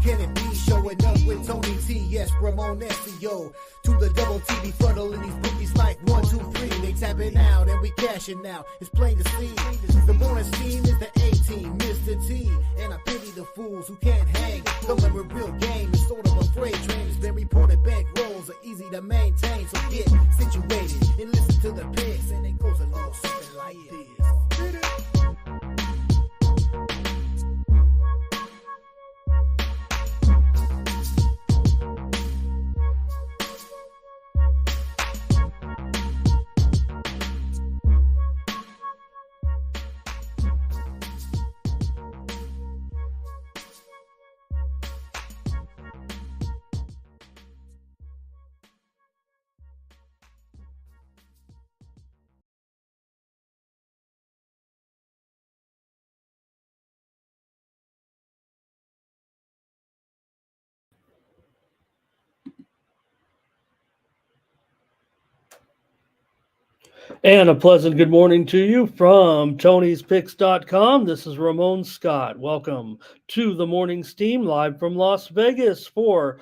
can it be? Showing up with Tony T, yes, Ramon SEO. To the double T, befuddling these bookies like 1, 2, 3. They tapping out and we cashing now. It's plain to see. The bonus team is the A-team, Mr. T. And I pity the fools who can't hang. Coming with real game is sort of a freight train. It's been reported bank rolls are easy to maintain. So get situated and listen to the picks. And it goes a little something like this. And a pleasant good morning to you from Tony'sPicks.com. This is Ramon Scott. Welcome to the Morning Steam live from Las Vegas for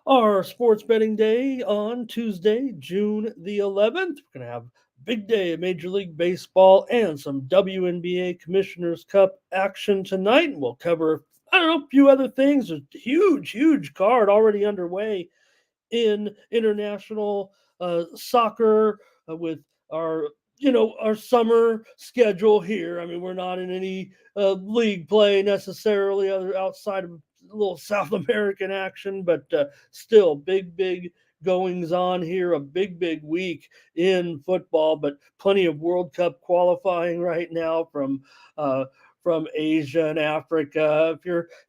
our sports betting day on Tuesday, June the 11th. We're going to have a big day of Major League Baseball and some WNBA Commissioner's Cup action tonight. And we'll cover, a few other things. A huge card already underway in international soccer with our summer schedule here. I mean, we're not in any league play necessarily outside of a little South American action, but still big goings on here. A big week in football, but plenty of World Cup qualifying right now from Asia and Africa.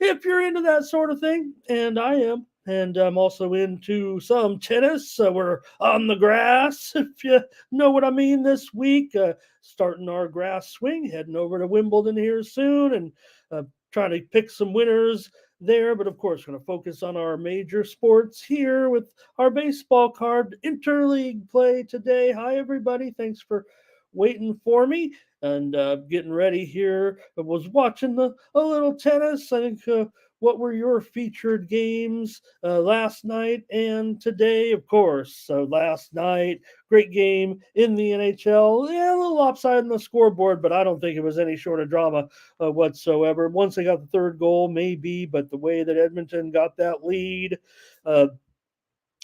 If you're into that sort of thing, and I am. And I'm also into some tennis. We're on the grass, if you know what I mean, this week. Starting our grass swing, heading over to Wimbledon here soon, and trying to pick some winners there. But of course, we're going to focus on our major sports here with our baseball card interleague play today. Hi, everybody. Thanks for waiting for me and getting ready here. I was watching a little tennis. I think what were your featured games last night and today? Of course, so last night, great game in the NHL. Yeah, a little lopsided on the scoreboard, but I don't think it was any short of drama whatsoever. Once they got the third goal, maybe, but the way that Edmonton got that lead, I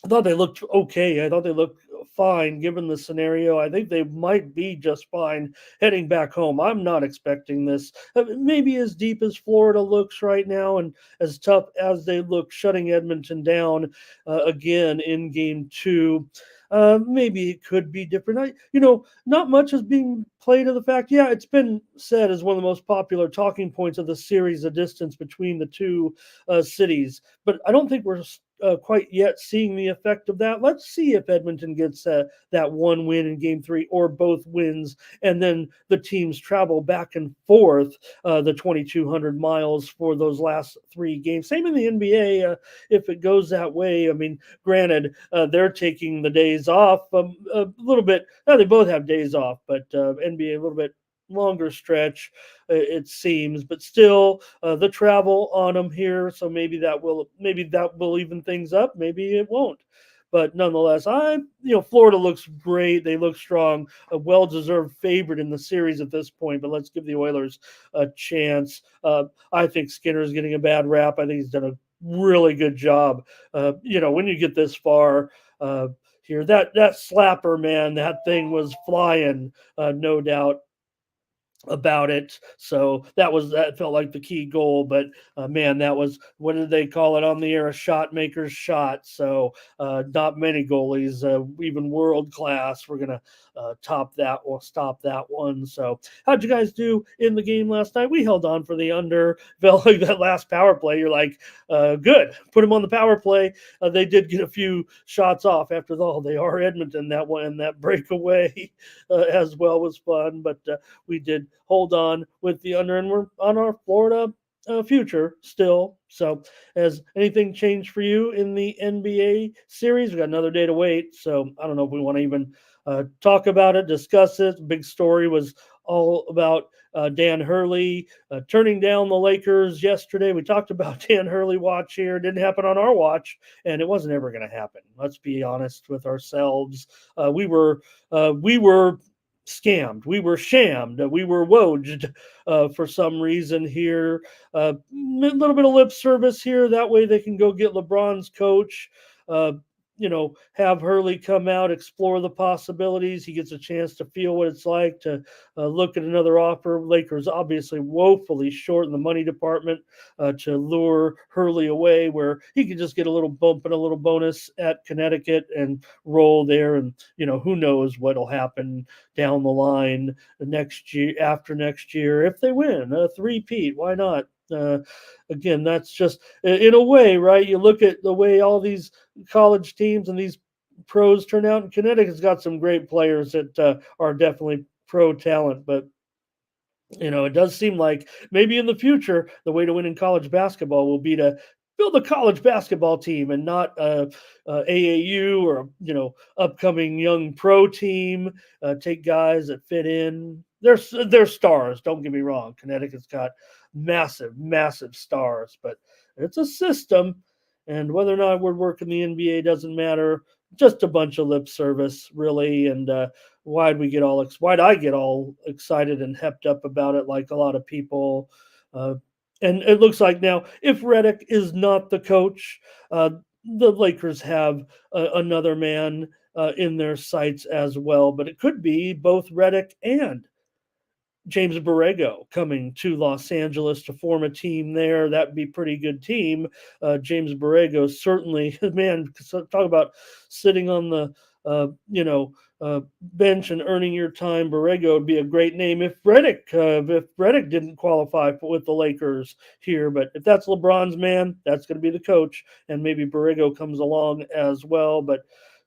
thought they looked okay. I thought they looked fine given the scenario. I think they might be just fine heading back home. I'm not expecting this. Maybe as deep as Florida looks right now and as tough as they look shutting Edmonton down again in game 2. Maybe it could be different. Not much is being played of the fact. Yeah, it's been said as one of the most popular talking points of the series, the distance between the two cities. But I don't think we're quite yet seeing the effect of that. Let's see if Edmonton gets that one win in game 3 or both wins, and then the teams travel back and forth the 2,200 miles for those last 3 games. Same in the NBA. If it goes that way, I mean, granted, they're taking the days off a little bit. They both have days off, but NBA a little bit longer stretch, it seems, but still the travel on them here. So maybe that will even things up. Maybe it won't. But nonetheless, Florida looks great. They look strong, a well-deserved favorite in the series at this point. But let's give the Oilers a chance. I think Skinner's getting a bad rap. I think he's done a really good job. When you get this far here, that slapper, man, that thing was flying, no doubt about it. So that felt like the key goal, but man, that was, what did they call it on the air? A shot maker's shot. So not many goalies, even world class, we're gonna top that or stop that one. So how'd you guys do in the game last night? We held on for the under. Felt like that last power play, you're like, good, put them on the power play. They did get a few shots off. After all, they are Edmonton. That one and that breakaway as well was fun, but we did hold on with the under, and we're on our Florida future still. So has anything changed for you in the NBA series? We got another day to wait, so I don't know if we want to even talk about it, discuss it. Big story was all about Dan Hurley turning down the Lakers yesterday. We talked about Dan Hurley watch here. It didn't happen on our watch, and it wasn't ever going to happen. Let's be honest with ourselves. We were scammed. We were shammed. We were woged for some reason here. A little bit of lip service here. That way they can go get LeBron's coach. Have Hurley come out, explore the possibilities. He gets a chance to feel what it's like to look at another offer. Lakers obviously woefully short in the money department to lure Hurley away, where he could just get a little bump and a little bonus at Connecticut and roll there. And, who knows what'll happen down the line next year, after next year, if they win a three-peat. Why not? Again, that's just in a way, right? You look at the way all these college teams and these pros turn out, and Connecticut's got some great players that are definitely pro talent, but it does seem like maybe in the future the way to win in college basketball will be to build a college basketball team and not AAU or upcoming young pro team. Take guys that fit in. They're stars. Don't get me wrong. Connecticut's got massive stars, but it's a system, and whether or not we're working the NBA doesn't matter. Just a bunch of lip service, really. And why'd I get all excited and hepped up about it like a lot of people? And it looks like now, if Redick is not the coach, the Lakers have another man in their sights as well. But it could be both Redick and James Borrego coming to Los Angeles to form a team there. That'd be a pretty good team. James Borrego certainly, man, talk about sitting on the bench and earning your time. Borrego would be a great name if Redick didn't qualify with the Lakers here. But if that's LeBron's man, that's going to be the coach, and maybe Borrego comes along as well. But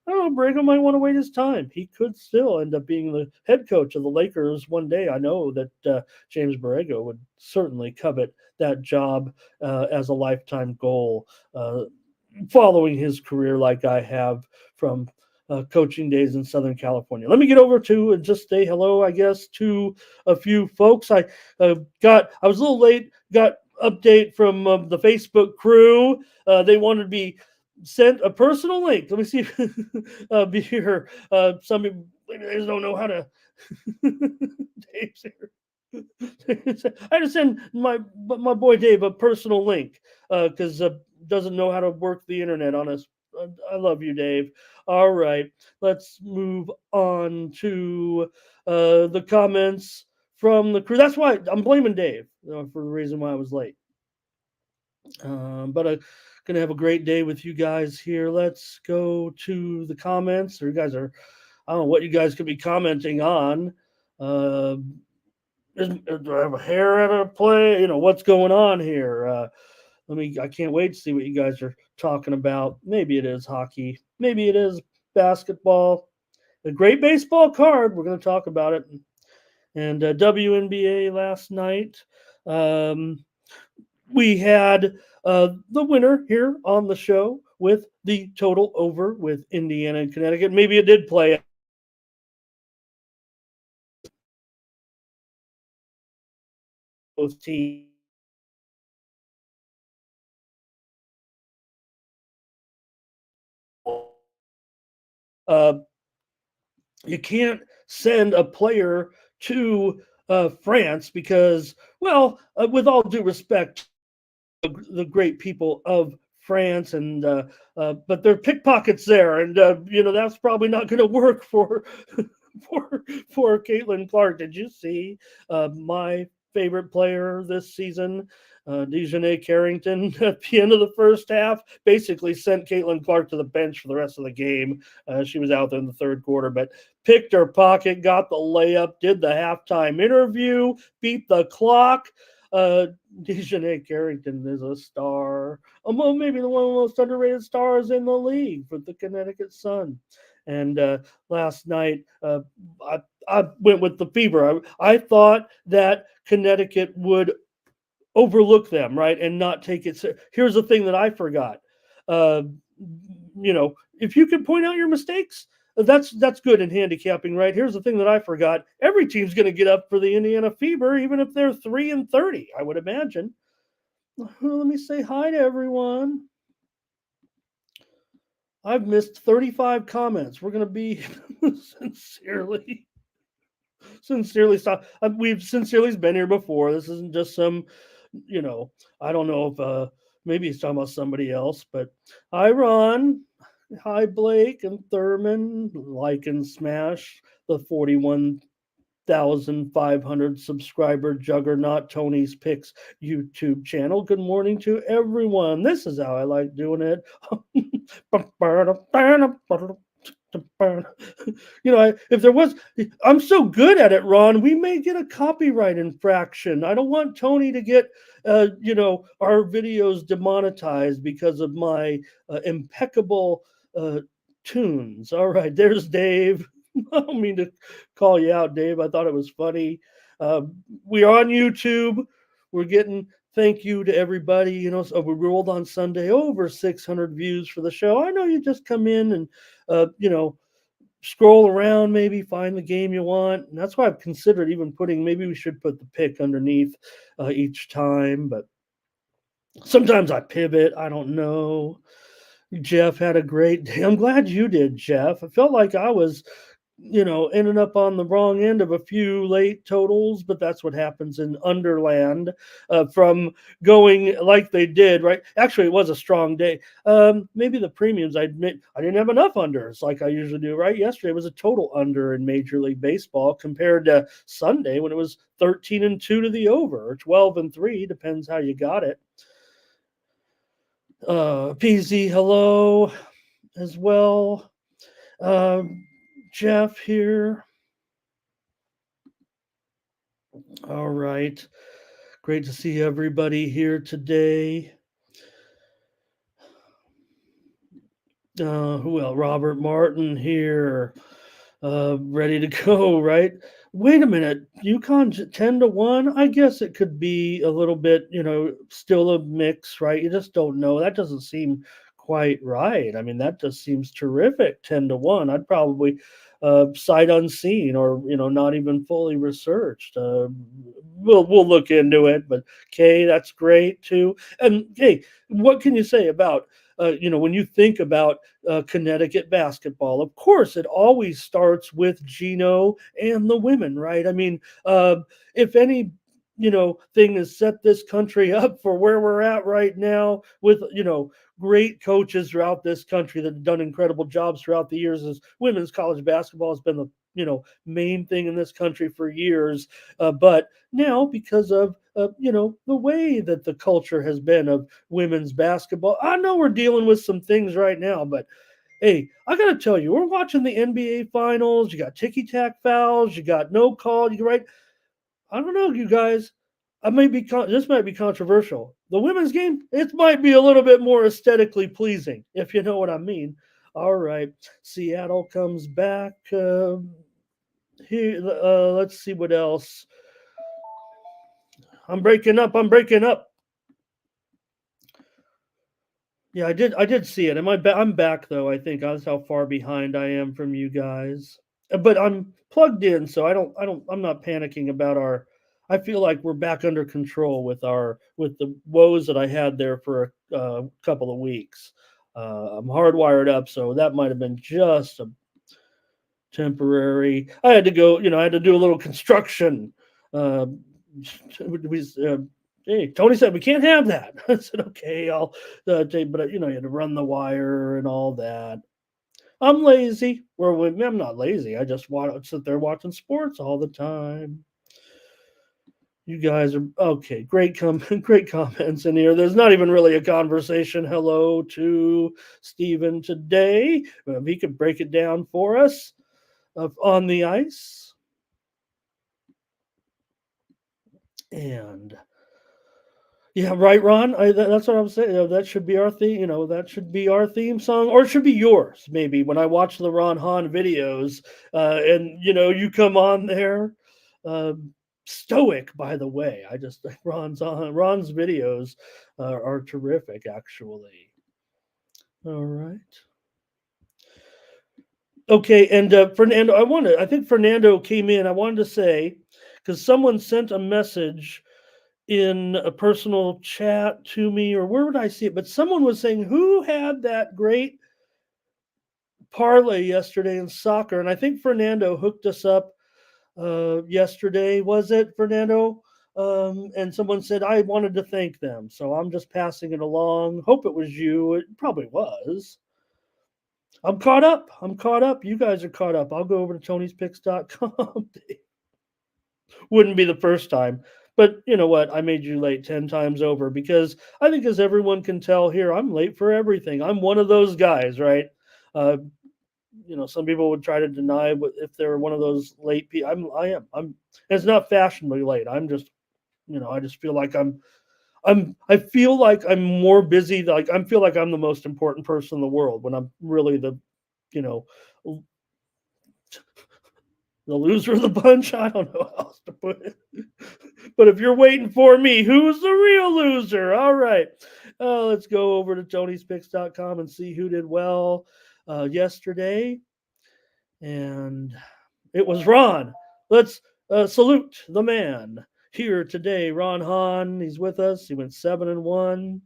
I don't know, Borrego might want to wait his time. He could still end up being the head coach of the Lakers one day. I know that James Borrego would certainly covet that job as a lifetime goal, following his career like I have from coaching days in Southern California. Let me get over to and just say hello, I guess, to a few folks. I was a little late, got update from the Facebook crew. They wanted to be sent a personal link. Let me see if be here. Some people they just don't know how to. Dave's here. I just send my boy Dave a personal link because doesn't know how to work the internet on us. I love you, Dave. All right, let's move on to the comments from the crew. That's why I'm blaming Dave for the reason why I was late. But I'm gonna have a great day with you guys here. Let's go to the comments. You guys are, I don't know what you guys could be commenting on. Do I have a hair at a play? What's going on here? I can't wait to see what you guys are talking about. Maybe it is hockey. Maybe it is basketball. A great baseball card. We're going to talk about it. And WNBA last night. We had the winner here on the show with the total over with Indiana and Connecticut. Maybe it did play both teams. You can't send a player to France because, well, with all due respect, the great people of France, and but they're pickpockets there, and that's probably not going to work for for Caitlin Clark. Did you see my favorite player this season, Dejanay Carrington, at the end of the first half, basically sent Caitlin Clark to the bench for the rest of the game. She was out there in the third quarter, but picked her pocket, got the layup, did the halftime interview, beat the clock. Dejanay Carrington is a star, among maybe one of the most underrated stars in the league for the Connecticut Sun. And last night, I went with the fever. I thought that Connecticut would overlook them, right, and not take it. Here's the thing that I forgot. If you could point out your mistakes, that's good in handicapping, right? Here's the thing that I forgot: every team's going to get up for the Indiana Fever, even if they're 3-30. I would imagine. Let me say hi to everyone. I've missed 35 comments. We're going to be sincerely stop. We've sincerely's been here before. This isn't just some, I don't know if maybe he's talking about somebody else, but hi Ron, hi Blake and Thurman, like and smash the 41,500 subscriber juggernaut Tony's Picks YouTube channel. Good morning to everyone. This is how I like doing it. If there was, I'm so good at it, Ron, we may get a copyright infraction. I don't want Tony to get, our videos demonetized because of my impeccable tunes. All right, there's Dave. I don't mean to call you out, Dave. I thought it was funny. We are on YouTube. We're getting thank you to everybody. So we rolled on Sunday over 600 views for the show. I know you just come in and, scroll around, maybe find the game you want. And that's why I've considered even maybe we should put the pick underneath each time. But sometimes I pivot. I don't know. Jeff had a great day. I'm glad you did, Jeff. I felt like I was ended up on the wrong end of a few late totals, but that's what happens in Underland from going like they did, right? Actually, it was a strong day. Maybe the premiums, I admit, I didn't have enough unders like I usually do, right? Yesterday was a total under in Major League Baseball compared to Sunday when it was 13-2 to the over, or 12-3, depends how you got it. PZ, hello as well. Jeff here. All right. Great to see everybody here today. Who else? Robert Martin here. Ready to go, right? Wait a minute. UConn 10-1. I guess it could be a little bit, still a mix, right? You just don't know. That doesn't seem quite right. I mean, that just seems terrific. 10-1. I'd probably sight unseen, or not even fully researched. We'll look into it, but okay, that's great too. And hey, what can you say about when you think about Connecticut basketball? Of course, it always starts with Gino and the women, right? I mean, if any thing has set this country up for where we're at right now with great coaches throughout this country that have done incredible jobs throughout the years, as women's college basketball has been the main thing in this country for years, but now because of the way that the culture has been of women's basketball, I know we're dealing with some things right now, but hey, I gotta tell you, we're watching the NBA finals. You got ticky-tack fouls, you got no call, right? I don't know, you guys. This might be controversial. The women's game, it might be a little bit more aesthetically pleasing, if you know what I mean. All right, Seattle comes back. Here, let's see what else. I'm breaking up. Yeah, I did see it. I'm back though. I think that's how far behind I am from you guys. But I'm plugged in, so I'm not panicking about our. I feel like we're back under control with the woes that I had there for a couple of weeks. I'm hardwired up, so that might have been just a temporary. I had to go. I had to do a little construction. Hey, Tony said we can't have that. I said, okay, I'll take, but you had to run the wire and all that. I'm lazy. I'm not lazy. I just want to sit there watching sports all the time. You guys are okay. Great comments in here. There's not even really a conversation. Hello to Steven today. He could break it down for us on the ice. And yeah, right, Ron. That's what I'm saying. That should be our theme. That should be our theme song, or it should be yours. Maybe when I watch the Ron Hahn videos, and you come on there, stoic. By the way, I just think Ron's videos are terrific, actually. All right. Okay, and Fernando, I think Fernando came in. I wanted to say, because someone sent a message in a personal chat to me, or where would I see it? But someone was saying, who had that great parlay yesterday in soccer? And I think Fernando hooked us up yesterday. Was it, Fernando? And someone said, I wanted to thank them. So I'm just passing it along. Hope it was you. It probably was. I'm caught up. I'm caught up. You guys are caught up. I'll go over to Tony'sPicks.com. Wouldn't be the first time. But you know what? I made you late 10 times over because I think, as everyone can tell here, I'm late for everything. I'm one of those guys, right? Uh, some people would try to deny if they're one of those late people. I am. I'm. It's not fashionably late. I'm just, I just feel like I feel like I'm more busy. Like I feel like I'm the most important person in the world when I'm really you know, the loser of the bunch. I don't know how else to put it. But if you're waiting for me, who's the real loser? All right. Let's go over to Tony'sPicks.com and see who did well yesterday. And it was Ron. Let's salute the man here today. Ron Hahn, he's with us. He went 7-1.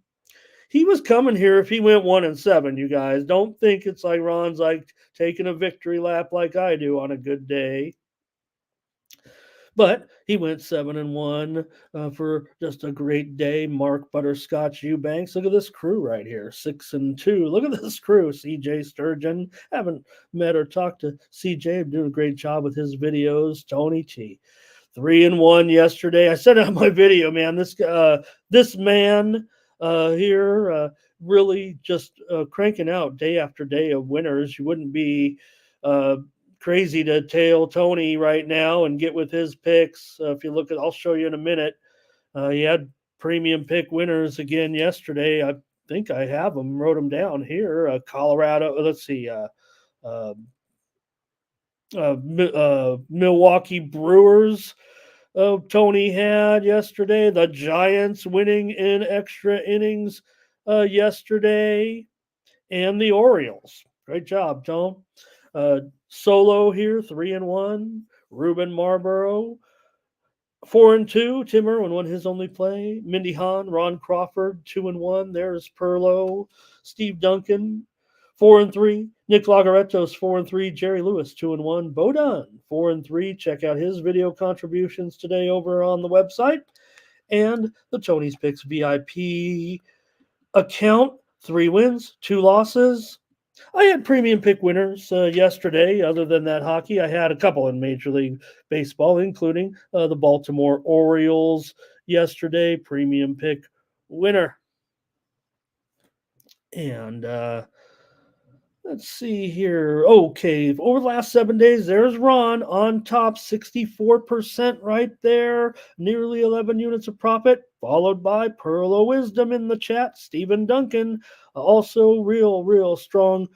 He was coming here if he went 1-7, you guys. Don't think it's like Ron's like taking a victory lap like I do on a good day. But he went 7-1 for just a great day. Mark Butterscotch Eubanks. Look at this crew right here, 6-2. Look at this crew. CJ Sturgeon. Haven't met or talked to CJ. Doing a great job with his videos. Tony T. 3-1 yesterday. I said it on my video, man. This man here really just cranking out day after day of winners. You wouldn't be crazy to tail Tony right now and get with his picks. If you look at, I'll show you in a minute. He had premium pick winners again yesterday. I think I have them, wrote them down here. Colorado. Let's see. Milwaukee Brewers. Tony had yesterday. The Giants winning in extra innings yesterday, and the Orioles. Great job, Tom. Solo here, 3-1. Ruben Marlboro, 4-2. Tim Irwin won his only play. Mindy Hahn, Ron Crawford, 2-1. There's Perlow. Steve Duncan, 4-3. Nick Lagaretto's 4-3. Jerry Lewis, 2-1. Bo Dunn, 4-3. Check out his video contributions today over on the website. And the Tony's Picks VIP account, 3 wins, 2 losses. I had premium pick winners yesterday. Other than that hockey, I had a couple in Major League Baseball, including the Baltimore Orioles yesterday, premium pick winner. And let's see here. Okay, over the last 7 days, there's Ron on top, 64% right there, nearly 11 units of profit, followed by Pearl of Wisdom in the chat, Stephen Duncan, also real strong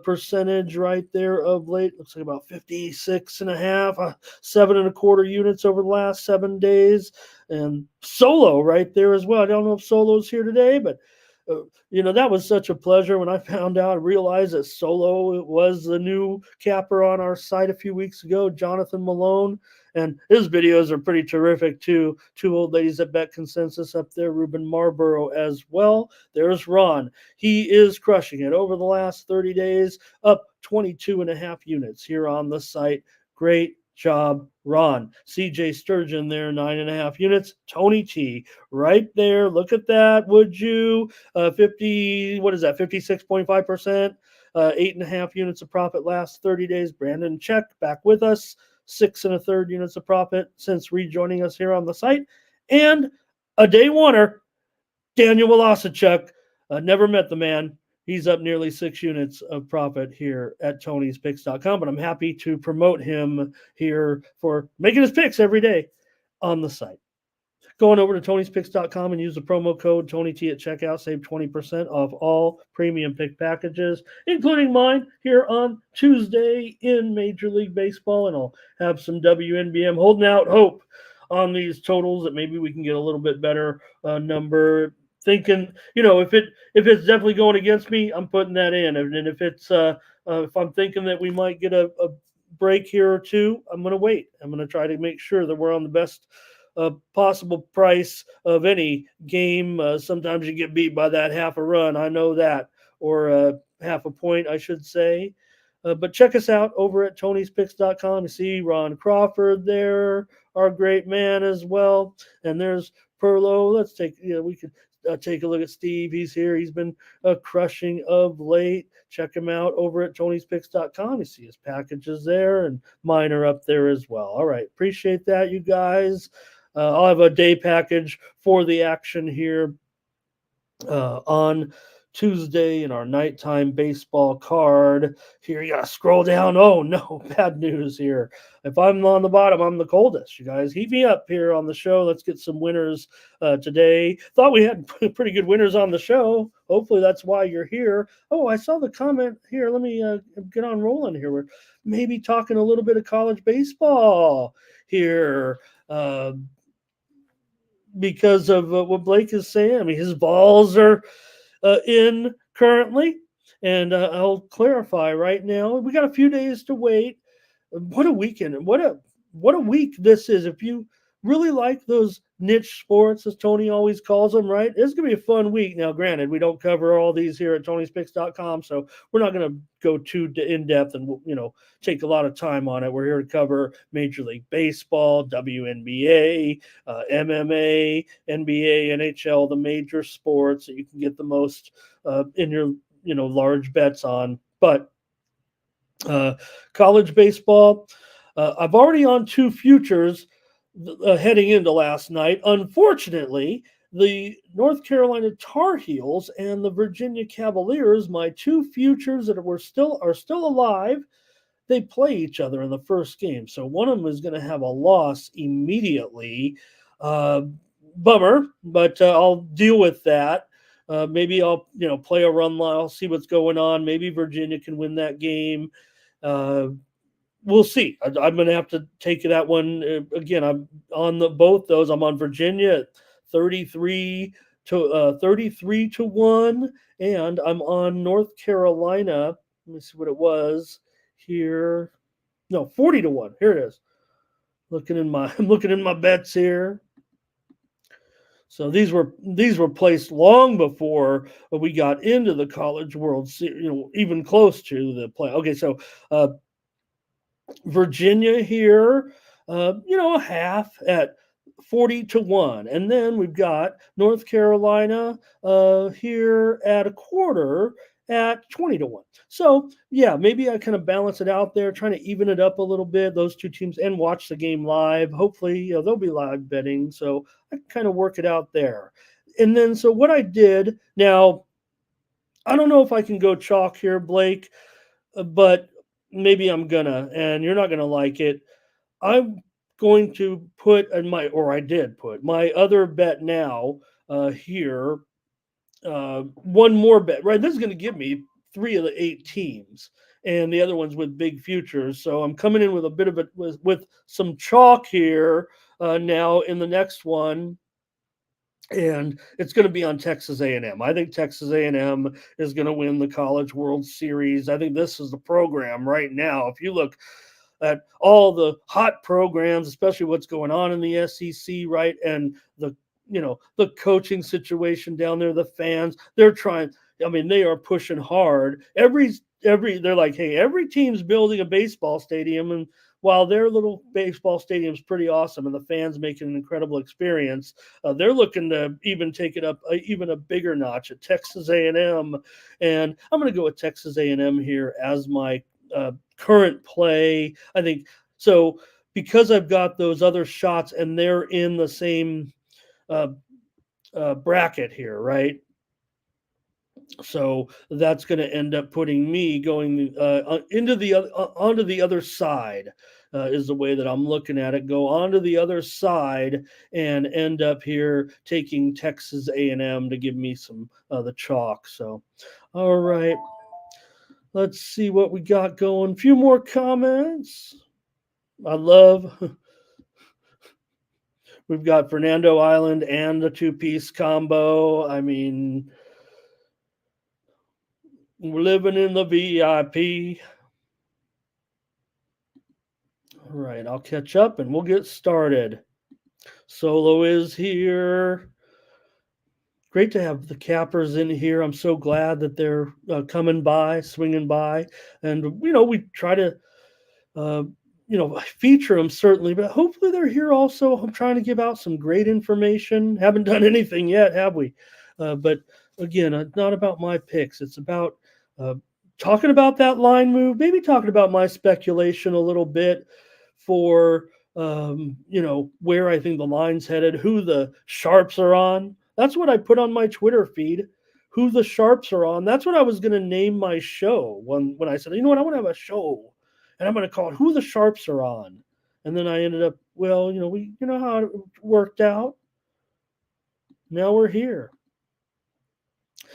percentage right there of late. Looks like about 56.5, 7.25 units over the last 7 days. And Solo right there as well. I don't know if Solo's here today, but that was such a pleasure when I found out, realized that Solo was the new capper on our site a few weeks ago, Jonathan Malone. And his videos are pretty terrific, too. 2 old ladies that bet consensus up there, Ruben Marlboro as well. There's Ron. He is crushing it. Over the last 30 days, up 22.5 units here on the site. Great job, Ron. CJ Sturgeon there, 9.5 units. Tony T right there. Look at that, would you? 56.5%. 8.5 units of profit last 30 days. Brandon Check back with us. 6 1/3 units of profit since rejoining us here on the site. And a day oneer, Daniel Wolosichuk. Never met the man. He's up nearly 6 units of profit here at Tony'sPicks.com, but I'm happy to promote him here for making his picks every day on the site. Going over to Tony'sPicks.com and use the promo code TonyT at checkout, save 20% off all premium pick packages, including mine here on Tuesday in Major League Baseball, and I'll have some WNBA. I'm holding out hope on these totals that maybe we can get a little bit better number. thinking, if it's definitely going against me, I'm putting that in. And if I'm thinking that we might get a break here or two, I'm going to wait. I'm going to try to make sure that we're on the best possible price of any game. Sometimes you get beat by that half a run. I know that, or half a point, I should say. But check us out over at Tony'sPicks.com. You see Ron Crawford there, our great man as well. And there's Perlo. We could take a look at Steve. He's here. He's been crushing of late. Check him out over at Tony'sPicks.com. You see his packages there, and mine are up there as well. All right. Appreciate that, you guys. I'll have a day package for the action here on Tuesday in our nighttime baseball card. Here, you gotta scroll down. Oh no, bad news here. If I'm on the bottom, I'm the coldest. You guys, heat me up here on the show. Let's get some winners today. Thought we had pretty good winners on the show. Hopefully that's why you're here. Oh, I saw the comment here. Let me get on rolling here. We're maybe talking a little bit of college baseball here. Because of what Blake is saying. I mean, his balls are in currently, and I'll clarify right now. We got a few days to wait. What a weekend! What a week this is. If you really like those niche sports, as Tony always calls them, right? It's gonna be a fun week. Now, granted, we don't cover all these here at Tony'sPicks.com, so we're not gonna go too in depth and take a lot of time on it. We're here to cover Major League Baseball, WNBA, MMA, NBA, NHL, the major sports that you can get the most in your large bets on. But college baseball, I've already on two futures heading into last night. Unfortunately, the North Carolina Tar Heels and the Virginia Cavaliers, my two futures that are still alive, they play each other in the first game. So one of them is going to have a loss immediately. Bummer, but I'll deal with that. Maybe I'll play a run line. I'll see what's going on. Maybe Virginia can win that game. We'll see. I'm going to have to take that one again. I'm on both those. I'm on Virginia at 33 to 1, and I'm on North Carolina. Let me see what it was here. No, 40 to 1. Here it is. I'm looking in my bets here. So these were placed long before we got into the College World Series, even close to the play. Okay, so Virginia here, a half at 40 to 1. And then we've got North Carolina here at a quarter at 20 to 1. So, yeah, maybe I kind of balance it out there, trying to even it up a little bit, those two teams, and watch the game live. Hopefully, there'll be live betting. So I kind of work it out there. And then, so what I did, now, I don't know if I can go chalk here, Blake, but maybe I'm gonna, and you're not gonna like it. I'm going to put I did put my other bet now here. One more bet, right? This is going to give me 3 of the 8 teams, and the other ones with big futures. So I'm coming in with a bit of it with some chalk here now in the next one. And it's going to be on Texas A&M. I think Texas A&M is going to win the College World Series. I think this is the program right now. If you look at all the hot programs, especially what's going on in the SEC, right, and the coaching situation down there, the fans, they're trying. I mean, they are pushing hard. They're like, hey, every team's building a baseball stadium, and while their little baseball stadium's pretty awesome and the fans make it an incredible experience, they're looking to even take it up even a bigger notch at Texas A&M. And I'm going to go with Texas A&M here as my current play. I think so because I've got those other shots and they're in the same bracket here, right? So that's going to end up putting me going onto the other side. Is the way that I'm looking at it. Go onto the other side and end up here taking Texas A&M to give me some the chalk. So, all right, let's see what we got going. A few more comments. I love We've got Fernando Island and the two-piece combo. I mean, we're living in the VIP. All right, I'll catch up and we'll get started. Solo is here. Great to have the cappers in here. I'm so glad that they're coming by, swinging by. And, we try to, feature them certainly, but hopefully they're here also. I'm trying to give out some great information. Haven't done anything yet, have we? But again, it's not about my picks. It's about talking about that line move, maybe talking about my speculation a little bit for, where I think the line's headed, who the sharps are on. That's what I put on my Twitter feed, who the sharps are on. That's what I was going to name my show when I said, I want to have a show and I'm going to call it Who the Sharps Are On. And then I ended up, how it worked out. Now we're here.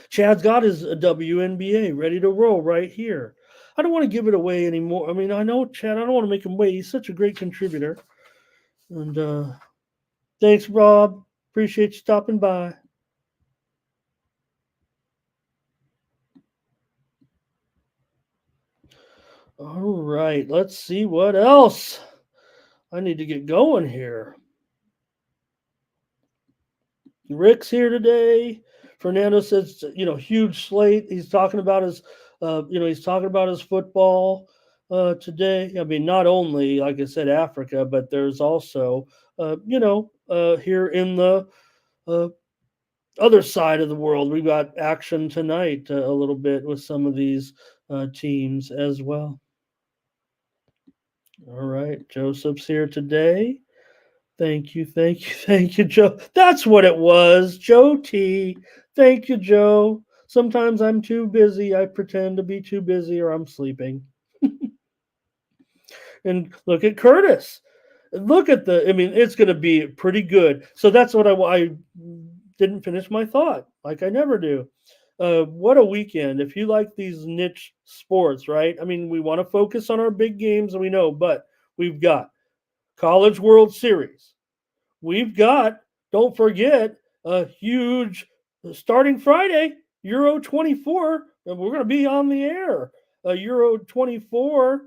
Chad's got his WNBA ready to roll right here. I don't want to give it away anymore. I mean, I know Chad, I don't want to make him wait. He's such a great contributor. And thanks, Rob. Appreciate you stopping by. All right, let's see what else. I need to get going here. Rick's here today. Fernando says, huge slate. He's talking about his, football today. I mean, not only, like I said, Africa, but there's also, here in the other side of the world, we got action tonight a little bit with some of these teams as well. All right, Joseph's here today. Thank you, Joe. That's what it was, Joe T. Thank you, Joe. Sometimes I'm too busy. I pretend to be too busy or I'm sleeping. And look at Curtis. Look at it's going to be pretty good. So that's what I didn't finish my thought, like I never do. What a weekend. If you like these niche sports, right? I mean, we want to focus on our big games, and we know, but we've got College World Series. We've got, don't forget, a huge starting Friday, Euro 24, and we're going to be on the air. Euro 24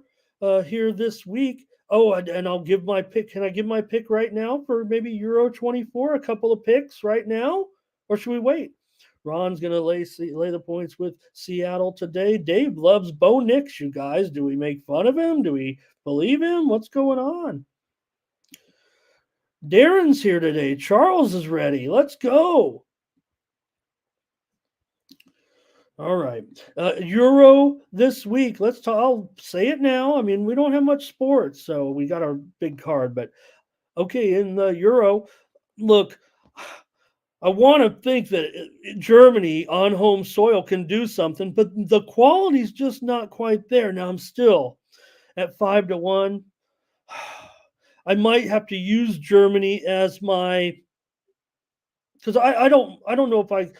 here this week. Oh, and I'll give my pick. Can I give my pick right now for maybe Euro 24? A couple of picks right now? Or should we wait? Ron's going to lay the points with Seattle today. Dave loves Bo Nix, you guys. Do we make fun of him? Do we believe him? What's going on? Darren's here today. Charles is ready. Let's go. All right. Euro this week. Let's talk. I'll say it now. I mean, we don't have much sports, so we got our big card. But, okay, in the Euro, look, I want to think that Germany on home soil can do something, but the quality's just not quite there. Now, I'm still at 5-1. I might have to use Germany as my, because I don't know if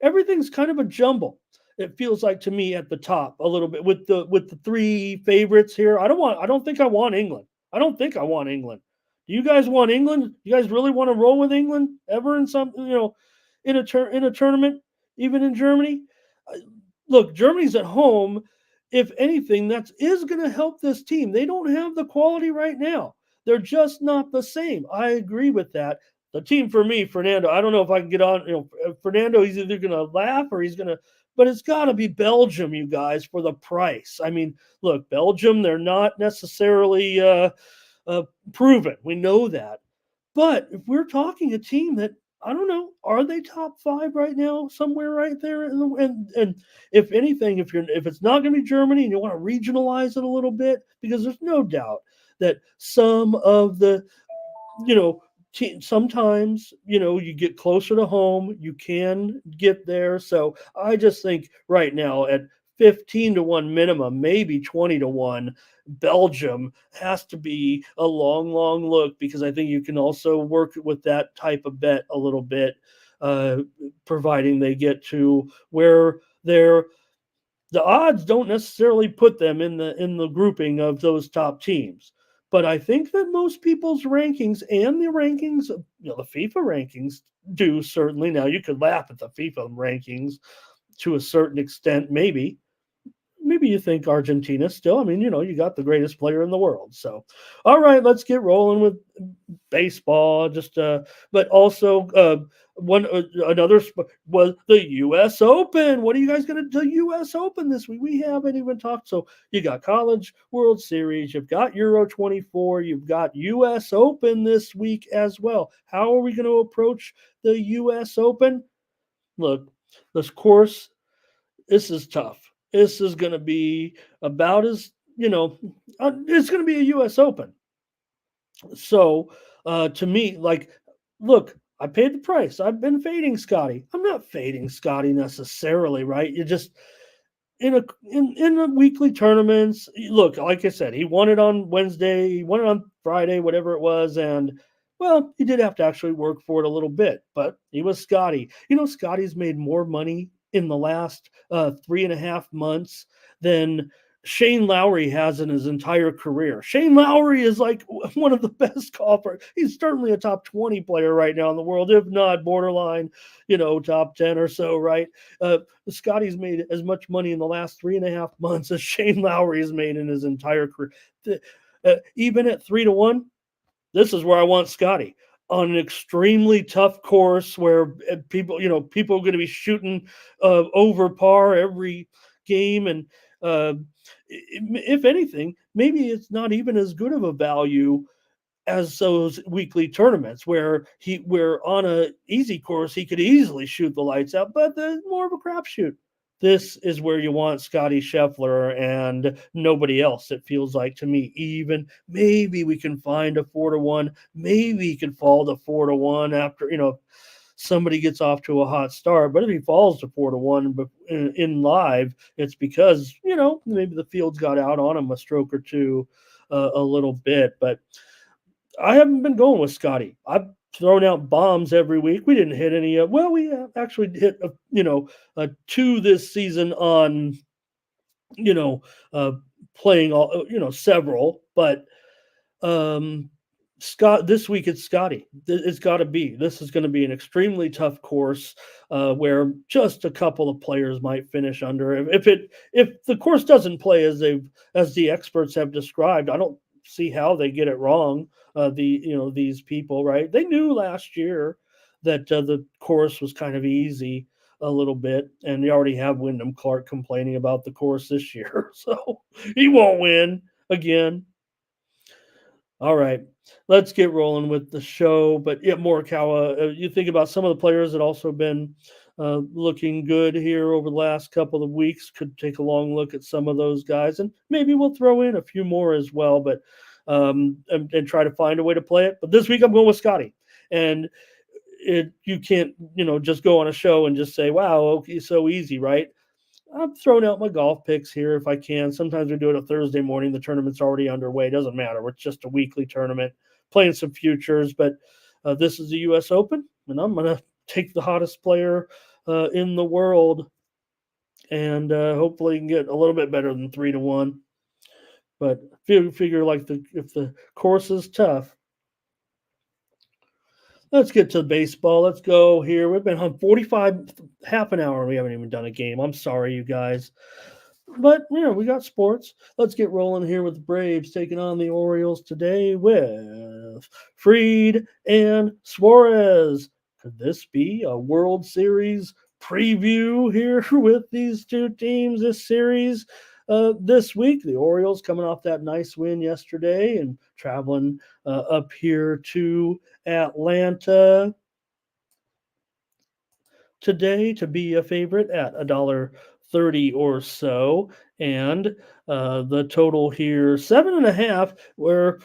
everything's kind of a jumble. It feels like to me at the top a little bit with the three favorites here. I don't think I want England. Do you guys want England? You guys really want to roll with England ever in some, in a tournament, even in Germany? Look, Germany's at home. If anything, that is going to help this team. They don't have the quality right now. They're just not the same. I agree with that. The team for me, Fernando, I don't know if I can get on. Fernando, he's either going to laugh or he's going to, but it's got to be Belgium, you guys, for the price. I mean, look, Belgium, they're not necessarily proven. We know that. But if we're talking a team that, I don't know, are they top 5 right now? Somewhere right there. And if anything, if it's not going to be Germany and you want to regionalize it a little bit, because there's no doubt that some of the, sometimes, you get closer to home, you can get there. So I just think right now at 15-1 minimum, maybe 20-1, Belgium has to be a long, long look, because I think you can also work with that type of bet a little bit, providing they get to where the odds don't necessarily put them in the grouping of those top teams. But I think that most people's rankings and the rankings, the FIFA rankings do certainly. Now, you could laugh at the FIFA rankings to a certain extent, maybe you think Argentina still. I mean, you got the greatest player in the world. So, all right, let's get rolling with baseball. But also another was the U.S. Open. What are you guys going to do? U.S. Open this week? We haven't even talked. So you got College World Series, you've got Euro 24, you've got U.S. Open this week as well. How are we going to approach the U.S. Open? Look, this course. This is tough. This is going to be about as it's going to be a U.S. Open. So to me, like, look, I paid the price. I've been fading Scotty. I'm not fading Scotty necessarily, right? You just in the weekly tournaments. Look, like I said, he won it on Wednesday, he won it on Friday, whatever it was, and well, he did have to actually work for it a little bit, but he was Scotty. Scotty's made more money in the last 3.5 months than Shane Lowry has in his entire career. Shane Lowry is like one of the best golfers. He's certainly a top 20 player right now in the world, if not borderline, top 10 or so, right? Scotty's made as much money in the last 3.5 months as Shane Lowry has made in his entire career. Even at 3-1, this is where I want Scotty on an extremely tough course where people are going to be shooting over par every game, and if anything, maybe it's not even as good of a value as those weekly tournaments where on a easy course he could easily shoot the lights out, but there's more of a crapshoot. This is where you want Scotty Scheffler and nobody else. It feels like to me. Even maybe we can find a 4-1. Maybe he can fall to 4-1 after somebody gets off to a hot start. But if he falls to 4-1, but in live, it's because maybe the field's got out on him a stroke or two, a little bit. But I haven't been going with Scotty. I've thrown out bombs every week. We didn't hit any. Well, we actually hit two this season on playing all several, but Scott, this week it's Scotty. It's got to be. This is going to be an extremely tough course where just a couple of players might finish under. If the course doesn't play as the experts have described, I don't see how they get it wrong. These people, right? They knew last year that the course was kind of easy a little bit, and they already have Wyndham Clark complaining about the course this year, so he won't win again. All right, let's get rolling with the show. But yeah, Morikawa, you think about some of the players that also been looking good here over the last couple of weeks. Could take a long look at some of those guys, and maybe we'll throw in a few more as well. But and try to find a way to play it. But this week I'm going with Scotty, and you can't just go on a show and just say, "Wow, okay, so easy," right? I'm throwing out my golf picks here if I can. Sometimes we do it a Thursday morning. The tournament's already underway. It doesn't matter. It's just a weekly tournament, playing some futures. But this is the U.S. Open, and I'm going to take the hottest player in the world and hopefully can get a little bit better than 3-1. But figure like if the course is tough. Let's get to baseball. Let's go here. We've been on 45, half an hour. We haven't even done a game. I'm sorry, you guys. But, we got sports. Let's get rolling here with the Braves taking on the Orioles today with Fried and Suarez. Could this be a World Series preview here with these two teams this series? This week, the Orioles coming off that nice win yesterday and traveling up here to Atlanta today to be a favorite at $1.30 or so, and the total here 7.5. Where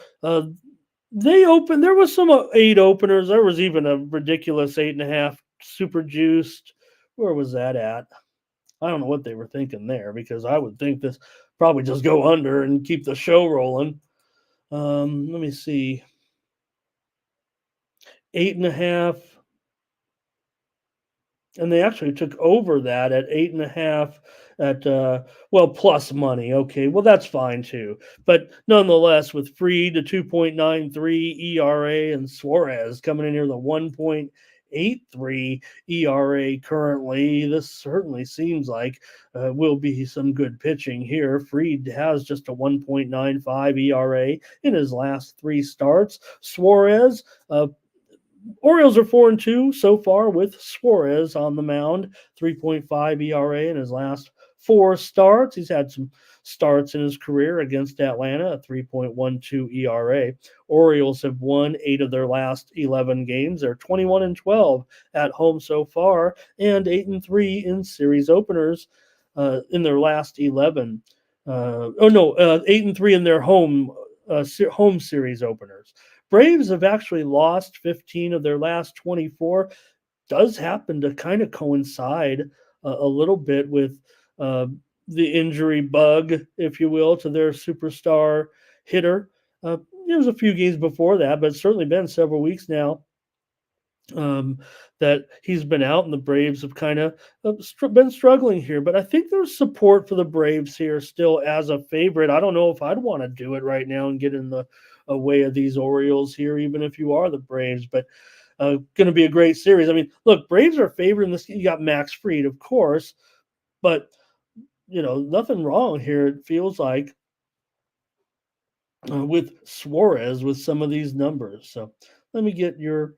they opened, there was some 8 openers. There was even a ridiculous 8.5 super juiced. Where was that at? I don't know what they were thinking there, because I would think this probably just go under and keep the show rolling. Let me see. 8.5. and they actually took over that at 8.5 at plus money. Okay, well that's fine too. But nonetheless, with Fried the 2.93 ERA and Suarez coming in here the 1.83 ERA currently, this certainly seems like will be some good pitching here. Fried has just a 1.95 ERA in his last 3 starts. Suarez, Orioles are 4-2 so far with Suarez on the mound, 3.5 ERA in his last 4 starts. He's had some starts in his career against Atlanta, a 3.12 ERA. Orioles have won 8 of their last 11 games. They're 21-12 at home so far, and 8-3 in series openers in their last 11. 8-3 in their home series openers. Braves have actually lost 15 of their last 24. Does happen to kind of coincide a little bit with the injury bug, if you will, to their superstar hitter. There was a few games before that, but it's certainly been several weeks now that he's been out, and the Braves have kind of been struggling here. But I think there's support for the Braves here still as a favorite. I don't know if I'd want to do it right now and get in the way of these Orioles here, even if you are the Braves. But going to be a great series. I mean, look, Braves are favored in this. You got Max Fried, of course, but nothing wrong here. It feels like with Suarez with some of these numbers. So let me get your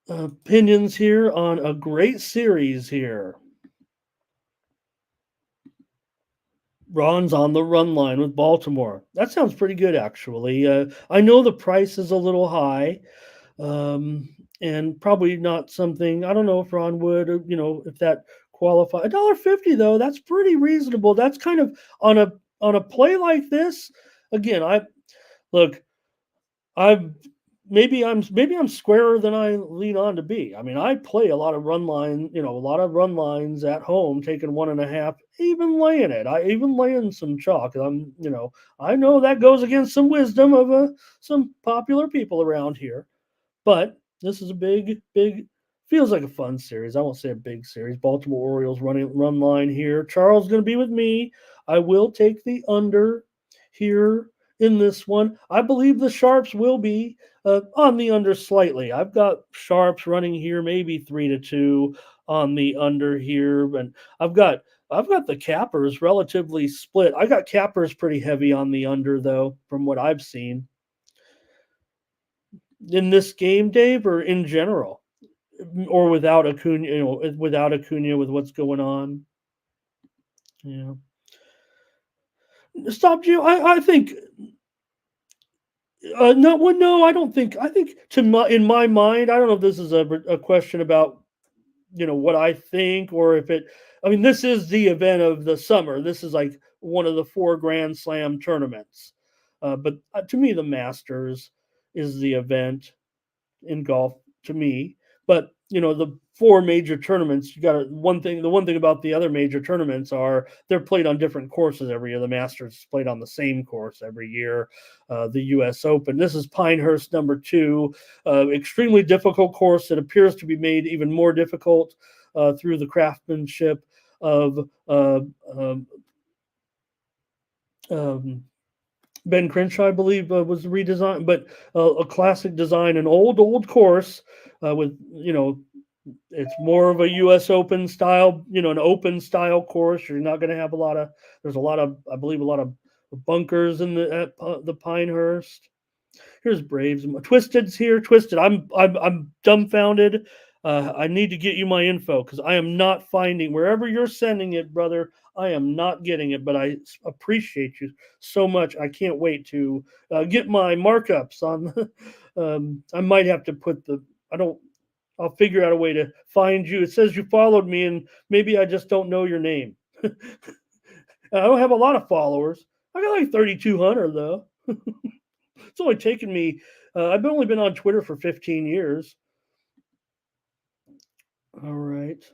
opinions here on a great series here. Ron's on the run line with Baltimore. That sounds pretty good, actually. I know the price is a little high, and probably not something. I don't know if Ron would, if that qualify. $1.50 though, that's pretty reasonable. That's kind of on a play like this. Again, I've maybe I'm squarer than I lean on to be. I mean, I play a lot of run lines at home, taking 1.5, even laying it. I even laying some chalk. I know that goes against some wisdom of some popular people around here, but this is a big, feels like a fun series. I won't say a big series. Baltimore Orioles run line here. Charles going to be with me. I will take the under here in this one. I believe the Sharps will be on the under slightly. I've got Sharps running here, maybe 3-2 on the under here, and I've got the Cappers relatively split. I got Cappers pretty heavy on the under though, from what I've seen in this game, Dave, or in general, or without Acuna, with what's going on. Yeah. Stop you. I think no. Well, no, I don't think. I think in my mind, I don't know if this is a question about what I think, or if it. I mean, this is the event of the summer. This is like one of the 4 Grand Slam tournaments. But to me, the Masters is the event in golf to me. But the 4 major tournaments, you got the one thing about the other major tournaments are they're played on different courses every year. The Masters is played on the same course every year. The US Open, this is Pinehurst number 2, extremely difficult course that appears to be made even more difficult through the craftsmanship of Ben Crenshaw, I believe, was redesigned, but a classic design, an old course with, it's more of a U.S. Open style, an open style course. You're not going to have there's a lot of, I believe, a lot of bunkers in the Pinehurst. Here's Braves. Twisted's here. Twisted. I'm dumbfounded. I need to get you my info because I am not finding wherever you're sending it, brother. I am not getting it, but I appreciate you so much. I can't wait to get my markups on. I might have to put I'll figure out a way to find you. It says you followed me, and maybe I just don't know your name. I don't have a lot of followers. I got like 3,200 though. It's only taken me. I've only been on Twitter for 15 years. All right.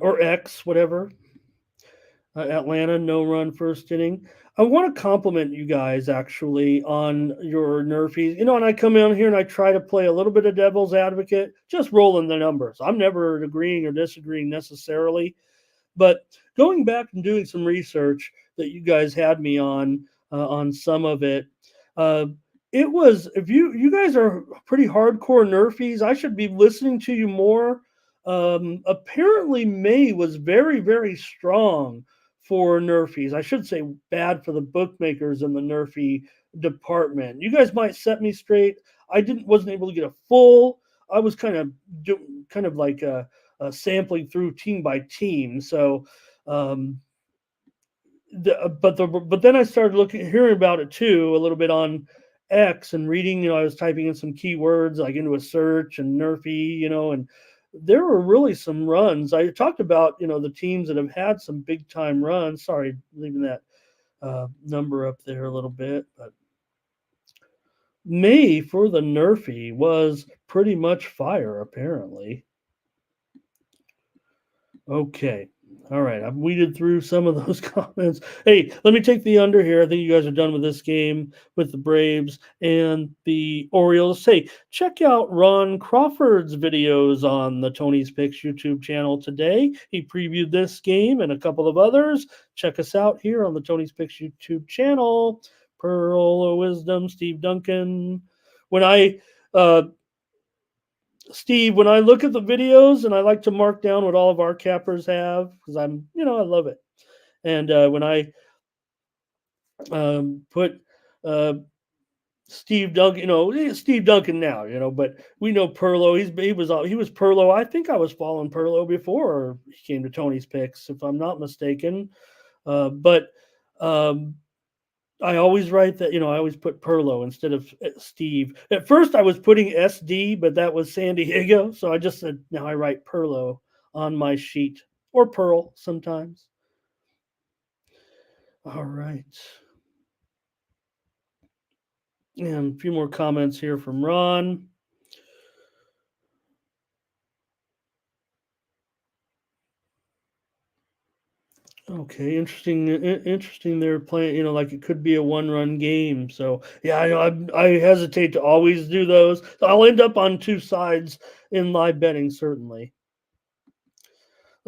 Or X, whatever. Atlanta, no run first inning. I want to compliment you guys actually on your nerfies. And I come in here and I try to play a little bit of devil's advocate, just rolling the numbers. I'm never agreeing or disagreeing necessarily, but going back and doing some research that you guys had me on some of it, uh, it was if you guys are pretty hardcore nerfies, I should be listening to you more. Apparently, May was very very strong for nerfies. I should say bad for the bookmakers in the nerfy department. You guys might set me straight. I wasn't able to get a full. I was kind of like sampling through team by team. So, um, but then I started hearing about it too, a little bit on X and reading. I was typing in some keywords like into a search and nerfy, and there were really some runs. I talked about the teams that have had some big time runs. Sorry, leaving that number up there a little bit, but May for the nerfy was pretty much fire apparently. Okay. All right. I've weeded through some of those comments. Hey, let me take the under here. I think you guys are done with this game with the Braves and the Orioles. Hey, check out Ron Crawford's videos on the Tony's Picks YouTube channel today. He previewed this game and a couple of others. Check us out here on the Tony's Picks YouTube channel. Pearl of Wisdom, Steve Duncan. When I Steve, when I look at the videos and I like to mark down what all of our cappers have because I love it. And when I put Steve Duncan, Steve Duncan now, but we know Perlo. He was Perlo. I think I was following Perlo before he came to Tony's Picks, if I'm not mistaken. But I always write that, I always put Perlo instead of Steve. At first, I was putting SD, but that was San Diego. So I just said, now I write Perlo on my sheet or Pearl sometimes. All right. And a few more comments here from Ron. Okay, interesting. Interesting. They're playing, like it could be a one-run game. So yeah, I know. I hesitate to always do those. I'll end up on two sides in live betting, certainly.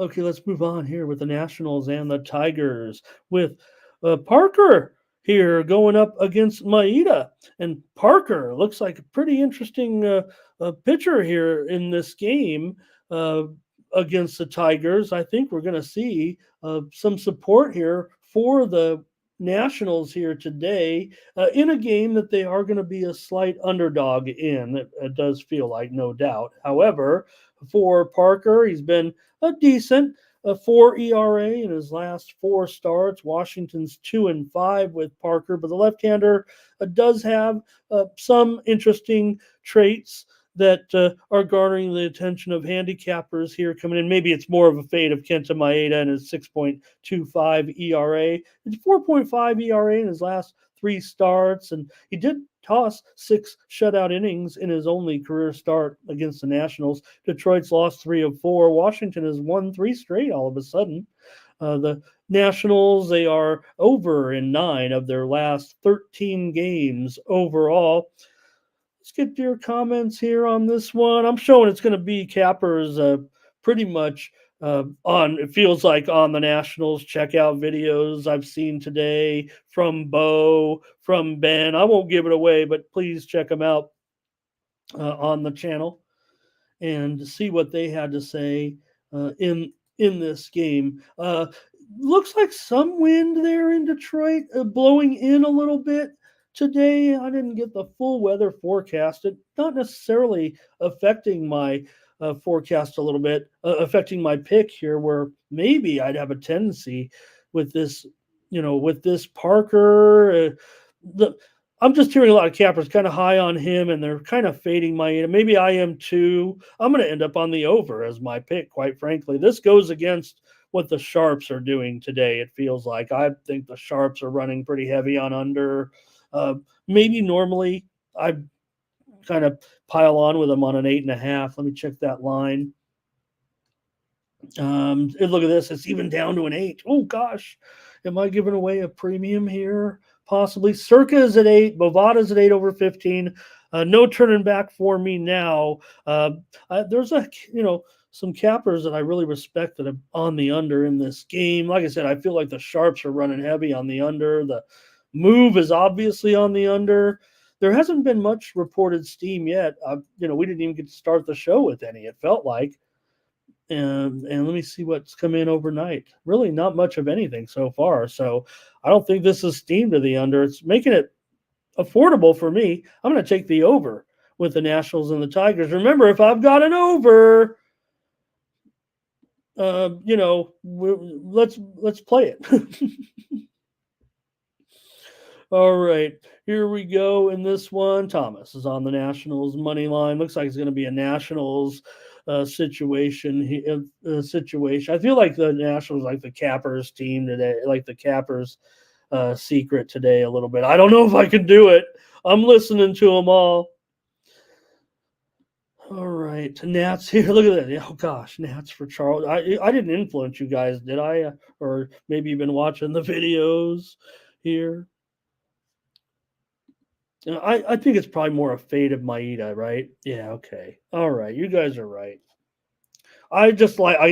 Okay, let's move on here with the Nationals and the Tigers with Parker here going up against Maeda. And Parker looks like a pretty interesting pitcher here in this game against the Tigers. I think we're going to see some support here for the Nationals here today in a game that they are going to be a slight underdog in. It does feel like, no doubt. However, for Parker, he's been a decent 4 ERA in his last 4 starts. Washington's 2-5 with Parker, but the left-hander does have some interesting traits that are garnering the attention of handicappers here coming in. Maybe it's more of a fate of Kenta Maeda and his 6.25 ERA. It's 4.5 ERA in his last 3 starts, and he did toss 6 shutout innings in his only career start against the Nationals. Detroit's lost 3 of 4. Washington has won 3 straight all of a sudden. The Nationals, they are over in 9 of their last 13 games overall. Let's get your comments here on this one. I'm showing it's going to be Cappers pretty much it feels like on the Nationals checkout videos I've seen today from Bo, from Ben. I won't give it away, but please check them out on the channel and see what they had to say in this game. Looks like some wind there in Detroit, blowing in a little bit today. I didn't get the full weather forecast. It not necessarily affecting my forecast a little bit, affecting my pick here, where maybe I'd have a tendency with this, with this Parker. I'm just hearing a lot of cappers kind of high on him, and they're kind of fading my. Maybe I am too. I'm going to end up on the over as my pick, quite frankly. This goes against what the Sharps are doing today. It feels like I think the Sharps are running pretty heavy on under. Maybe normally I kind of pile on with them on an 8.5. Let me check that line. Look at this. It's even down to an 8. Oh, gosh. Am I giving away a premium here? Possibly. Circa is at 8. Bovada's at 8 over 15. No turning back for me now. There's some cappers that I really respect that are on the under in this game. Like I said, I feel like the sharps are running heavy on the under. The move is obviously on the under. There hasn't been much reported steam yet. We didn't even get to start the show with any, it felt like. And let me see what's come in overnight. Really not much of anything so far. So I don't think this is steam to the under. It's making it affordable for me. I'm going to take the over with the Nationals and the Tigers. Remember, if I've got an over, let's play it. All right, here we go in this one. Thomas is on the Nationals money line. Looks like it's going to be a Nationals situation. I feel like the Nationals, like the Cappers team today, like the Cappers secret today a little bit. I don't know if I can do it. I'm listening to them all. All right, Nats here. Look at that. Oh gosh, Nats for Charles. I didn't influence you guys, did I? Or maybe you've been watching the videos here. I think it's probably more a fate of Maeda, right? Yeah, okay. All right, you guys are right. I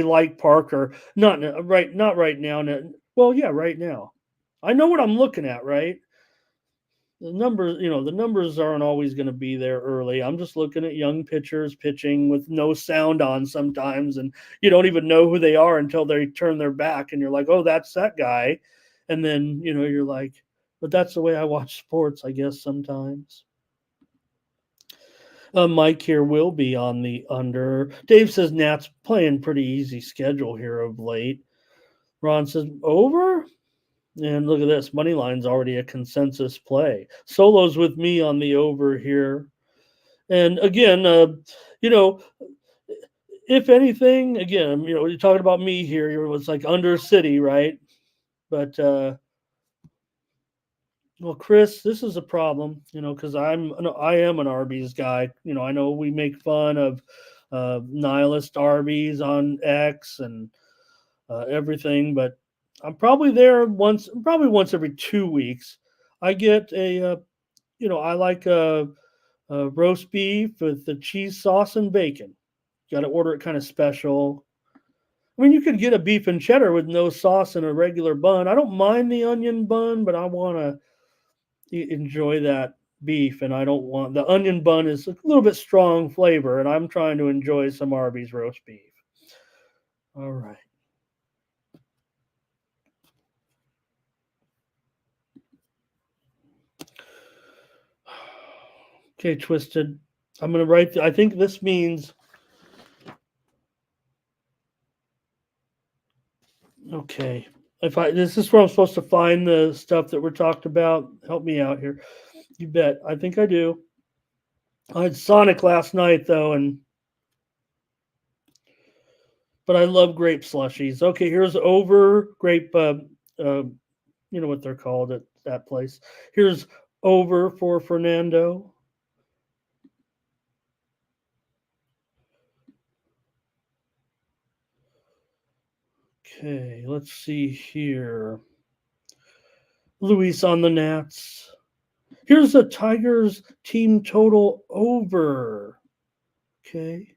like Parker. Not right now. Well, yeah, right now. I know what I'm looking at, right? The numbers aren't always going to be there early. I'm just looking at young pitchers pitching with no sound on sometimes, and you don't even know who they are until they turn their back, and you're like, oh, that's that guy. And then, you're like, but that's the way I watch sports, I guess, sometimes. Mike here will be on the under. Dave says Nats playing pretty easy schedule here of late. Ron says over. And look at this. Money line's already a consensus play. Solo's with me on the over here. And again, if anything, again, you're talking about me here. It's like under City, right? But well, Chris, this is a problem, because I am an Arby's guy. I know we make fun of nihilist Arby's on X and everything, but I'm probably there once every 2 weeks. I get I like a roast beef with the cheese sauce and bacon. Got to order it kind of special. I mean, you could get a beef and cheddar with no sauce and a regular bun. I don't mind the onion bun, but I want to enjoy that beef, and I don't want the onion bun is a little bit strong flavor, and I'm trying to enjoy some Arby's roast beef. All right. Okay, Twisted. I'm going to write. I think this means. Okay. This is where I'm supposed to find the stuff that we're talked about. Help me out here. You bet. I think I do. I had Sonic last night though, but I love grape slushies. Okay, here's over grape. You know what they're called at that place. Here's over for Fernando. Okay, let's see here. Luis on the Nats. Here's the Tigers team total over. Okay.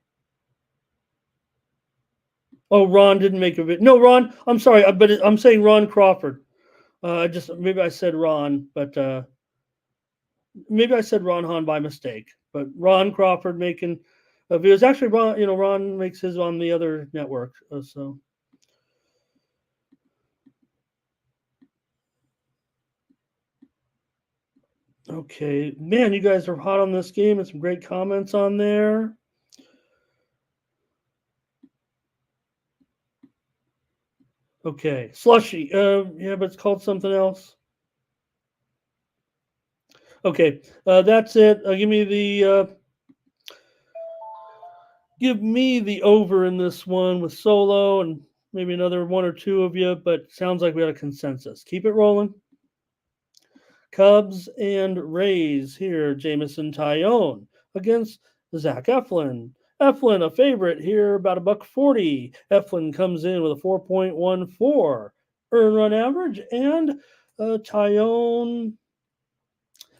Oh, Ron didn't make a video. No, Ron, I'm sorry, but I'm saying Ron Crawford. Maybe I said Ron, but maybe I said Ron Hahn by mistake. But Ron Crawford making videos. Actually, Ron makes his on the other network. So. Okay, man, you guys are hot on this game, and some great comments on there. Okay, slushy. Yeah, but it's called something else. Okay, that's it. Give me the over in this one with Solo and maybe another one or two of you. But sounds like we had a consensus. Keep it rolling. Cubs and Rays here. Jameson Tyone against Zach Eflin. Eflin, a favorite here, about $1.40. Eflin comes in with a 4.14 earn run average, and Tyone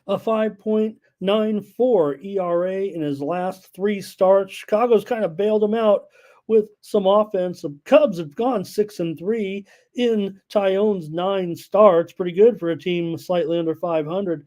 a 5.94 ERA in his last 3 starts. Chicago's kind of bailed him out with some offense. The Cubs have gone 6-3 in Tyone's 9 starts. Pretty good for a team slightly under 500.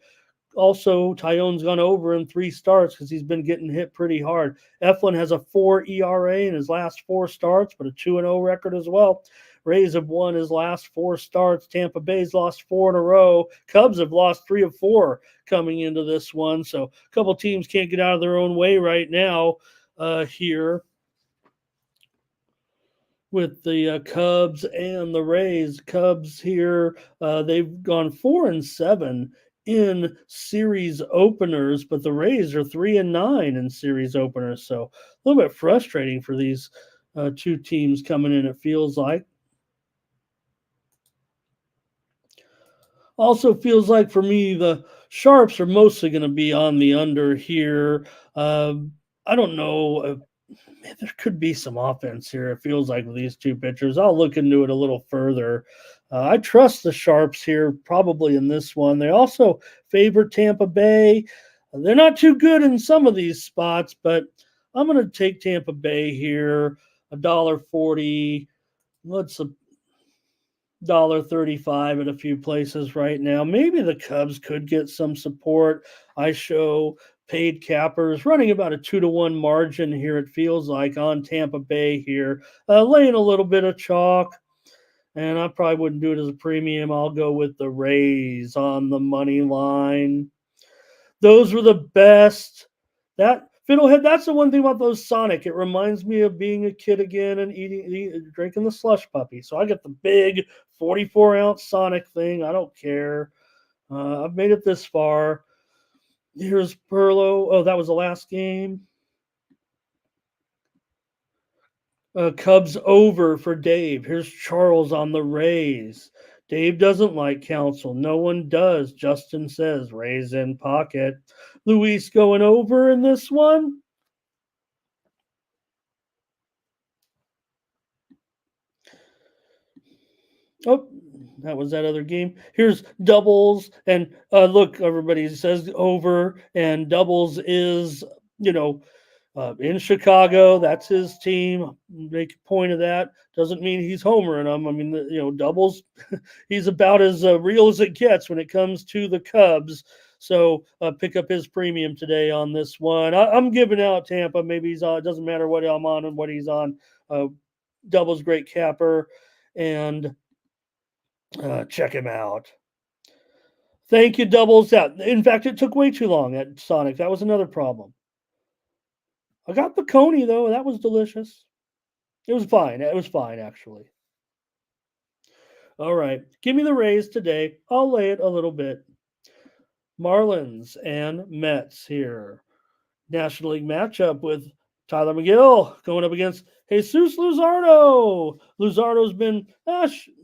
Also, Tyone's gone over in 3 starts because he's been getting hit pretty hard. Eflin has a 4 ERA in his last 4 starts, but a 2-0 record as well. Rays have won his last 4 starts. Tampa Bay's lost 4 in a row. Cubs have lost 3 of 4 coming into this one. So a couple teams can't get out of their own way right now here with the Cubs and the Rays. Cubs here, they've gone 4-7 in series openers, but the Rays are 3-9 in series openers. So a little bit frustrating for these 2 teams coming in, it feels like. Also feels like for me, the Sharps are mostly going to be on the under here. I don't know. There could be some offense here, it feels like, with these 2 pitchers. I'll look into it a little further. I trust the Sharps here probably in this one. They also favor Tampa Bay. They're not too good in some of these spots, but I'm going to take Tampa Bay here, $1.40. Let's $1.35 at a few places right now. Maybe the Cubs could get some support. I show paid cappers running about a 2-1 margin here, it feels like, on Tampa Bay here, laying a little bit of chalk. And I probably wouldn't do it as a premium. I'll go with the Rays on the money line. Those were the best. That Fiddlehead, that's the one thing about those Sonic. It reminds me of being a kid again and drinking the slush puppy. So I get the big 44-ounce Sonic thing. I don't care. I've made it this far. Here's Perlo. Oh, that was the last game. Cubs over for Dave. Here's Charles on the Rays. Dave doesn't like Counsell. No one does. Justin says Rays in pocket. Luis going over in this one. Oh, that was that other game. Here's doubles. And look, everybody says over, and doubles is, in Chicago. That's his team. Make a point of that. Doesn't mean he's homering them. I mean, doubles, he's about as real as it gets when it comes to the Cubs. So pick up his premium today on this one. I'm giving out Tampa. Maybe he's on. It doesn't matter what I'm on and what he's on. Doubles great capper. And check him out. Thank you, doubles out. In fact, it took way too long at Sonic. That was another problem. I got the Coney, though. That was delicious. It was fine. It was fine, actually. All right. Give me the Rays today. I'll lay it a little bit. Marlins and Mets here. National League matchup with Tyler McGill going up against Jesus Luzardo. Luzardo's been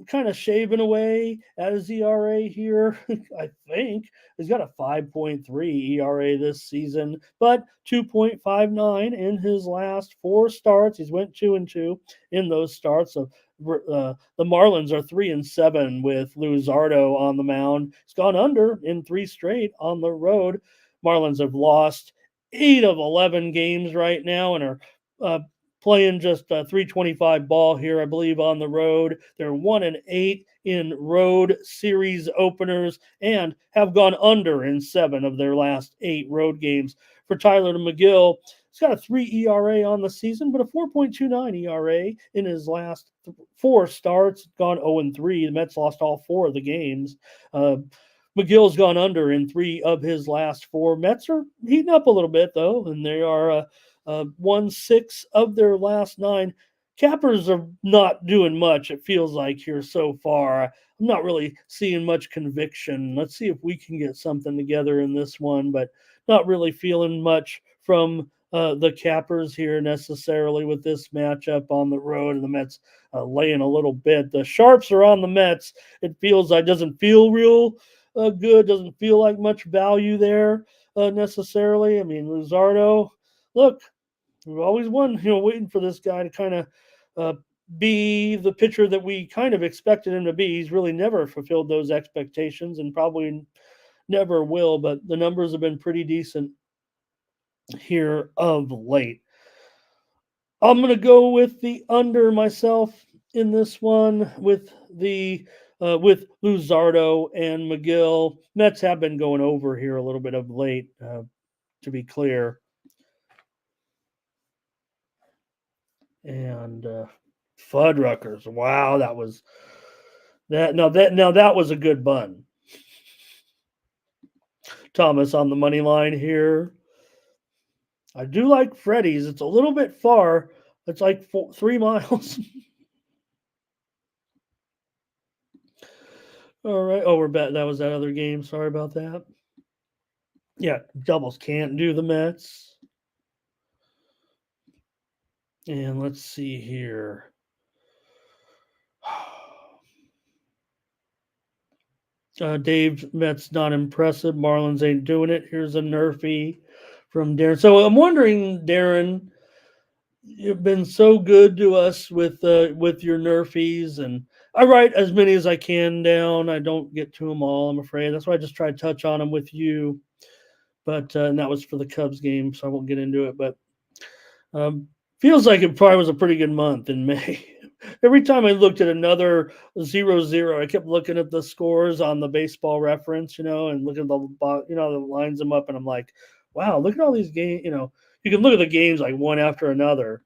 kind of shaving away at his ERA here, I think. He's got a 5.3 ERA this season, but 2.59 in his last 4 starts. He's went 2-2 in those starts. So the Marlins are 3-7 with Luzardo on the mound. He's gone under in 3 straight on the road. Marlins have lost 8 of 11 games right now and are playing just a 325 ball here, I believe, on the road. They're 1-8 in road series openers and have gone under in 7 of their last 8 road games. For Tyler McGill, he's got a 3 ERA on the season, but a 4.29 ERA in his last 4 starts. Gone 0-3. The Mets lost all 4 of the games. McGill's gone under in 3 of his last 4. Mets are heating up a little bit, though, and they are 1-6 of their last 9. Cappers are not doing much, it feels like, here so far. I'm not really seeing much conviction. Let's see if we can get something together in this one, but not really feeling much from the Cappers here necessarily with this matchup on the road, and the Mets laying a little bit. The Sharps are on the Mets. It feels like doesn't feel real good. Doesn't feel like much value there necessarily. I mean, Luzardo, look, We've always waiting for this guy to kind of uh, be the pitcher that we kind of expected him to be. He's really never fulfilled those expectations and probably never will, but the numbers have been pretty decent here of late. I'm going to go with the under myself in this one with Luzardo and McGill. Mets have been going over here a little bit of late, to be clear. And Fuddruckers. Wow, that was that. Now that was a good bun. Thomas on the money line here. I do like Freddy's. It's a little bit far. It's like 3 miles. All right. Oh, we're back. That was that other game. Sorry about that. Yeah, doubles can't do the Mets. And let's see here. Dave, Mets not impressive. Marlins ain't doing it. Here's a Nerfy from Darren. So I'm wondering, Darren, you've been so good to us with your Nerfies, and I write as many as I can down. I don't get to them all, I'm afraid. That's why I just try to touch on them with you. But and that was for the Cubs game, so I won't get into it. But feels like it probably was a pretty good month in May. Every time I looked at another 0-0, I kept looking at the scores on the baseball reference, and looking at the lines them up, and I'm like, wow, look at all these games. You can look at the games like one after another.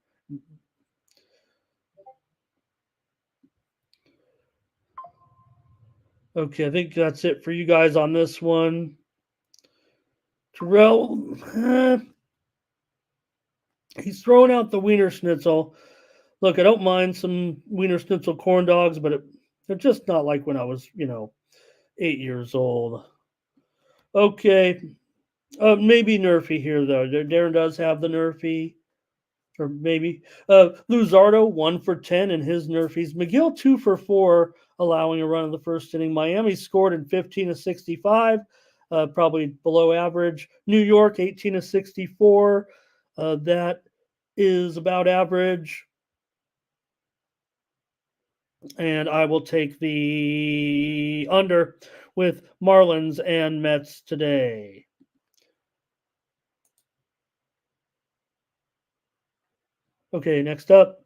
Okay, I think that's it for you guys on this one. Terrell, he's throwing out the Wiener Schnitzel. Look, I don't mind some Wiener Schnitzel corn dogs, but they're just not like when I was, 8 years old. Okay. Maybe Nerfy here, though. Darren does have the Nerfy. Or maybe. Luzardo, 1 for 10 in his Nerfies. McGill, 2 for 4, allowing a run in the first inning. Miami scored in 15 of 65, probably below average. New York, 18 of 64. That is about average. And I will take the under with Marlins and Mets today. Okay, next up,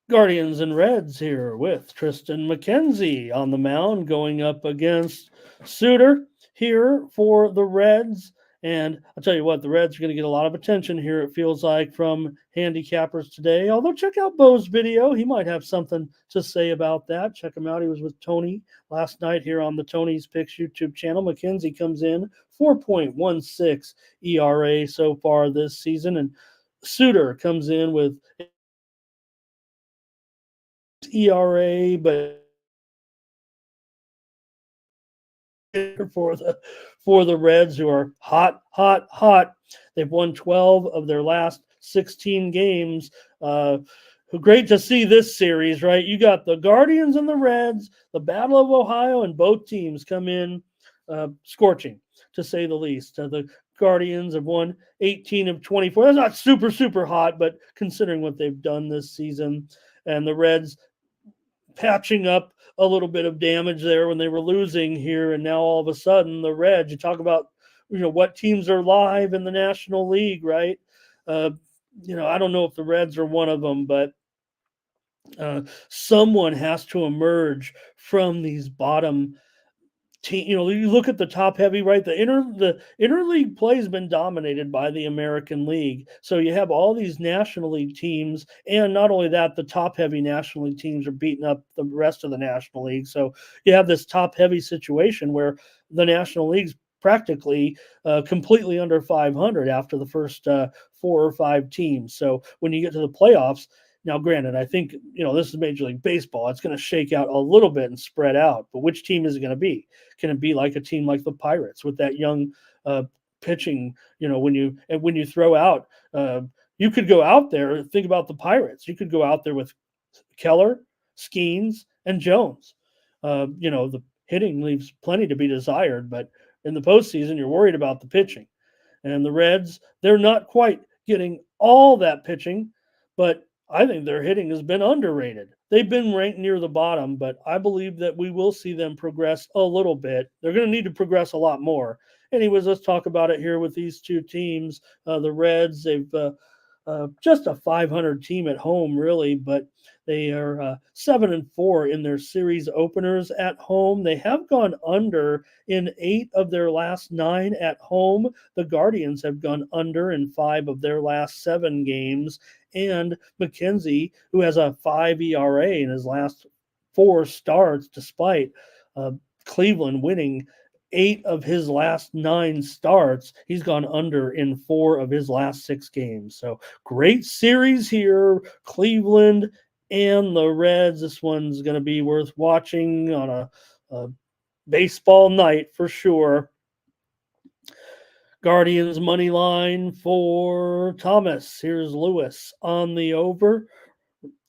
Guardians and Reds here with Tristan McKenzie on the mound going up against Suter here for the Reds. And I'll tell you what, the Reds are going to get a lot of attention here, it feels like, from handicappers today. Although check out Bo's video. He might have something to say about that. Check him out. He was with Tony last night here on the Tony's Picks YouTube channel. McKenzie comes in 4.16 ERA so far this season. And Suter comes in with ERA, but for the Reds, who are hot. They've won 12 of their last 16 games. Great to see this series, right? You got the Guardians and the Reds, the Battle of Ohio, and both teams come in scorching, to say the least. The Guardians have won 18 of 24. That's not super, super hot, but considering what they've done this season. And the Reds patching up a little bit of damage there when they were losing here, and now all of a sudden the Reds, you talk about what teams are live in the National League, right? I don't know if the Reds are one of them, but someone has to emerge from these bottom team. You look at the top heavy, right? The interleague play has been dominated by the American League. So you have all these National League teams, and not only that, the top heavy National League teams are beating up the rest of the National League. So you have this top heavy situation where the National League's practically completely under 500 after the first 4 or 5 teams. So when you get to the playoffs, now, granted, I think, this is Major League Baseball. It's going to shake out a little bit and spread out. But which team is it going to be? Can it be like a team like the Pirates with that young pitching? When you throw out, you could go out there. Think about the Pirates. You could go out there with Keller, Skeens, and Jones. The hitting leaves plenty to be desired. But in the postseason, you're worried about the pitching. And the Reds, they're not quite getting all that pitching, but I think their hitting has been underrated. They've been ranked near the bottom, but I believe that we will see them progress a little bit. They're going to need to progress a lot more. Anyways, let's talk about it here with these two teams. The Reds, they've just a 500 team at home, really, but they are 7-4 in their series openers at home. They have gone under in 8 of their last 9 at home. The Guardians have gone under in 5 of their last 7 games. And McKenzie, who has a 5 ERA in his last 4 starts, despite Cleveland winning 8 of his last 9 starts, he's gone under in 4 of his last 6 games. So great series here, Cleveland and the Reds. This one's going to be worth watching on a baseball night for sure. Guardians money line for Thomas. Here's Lewis on the over.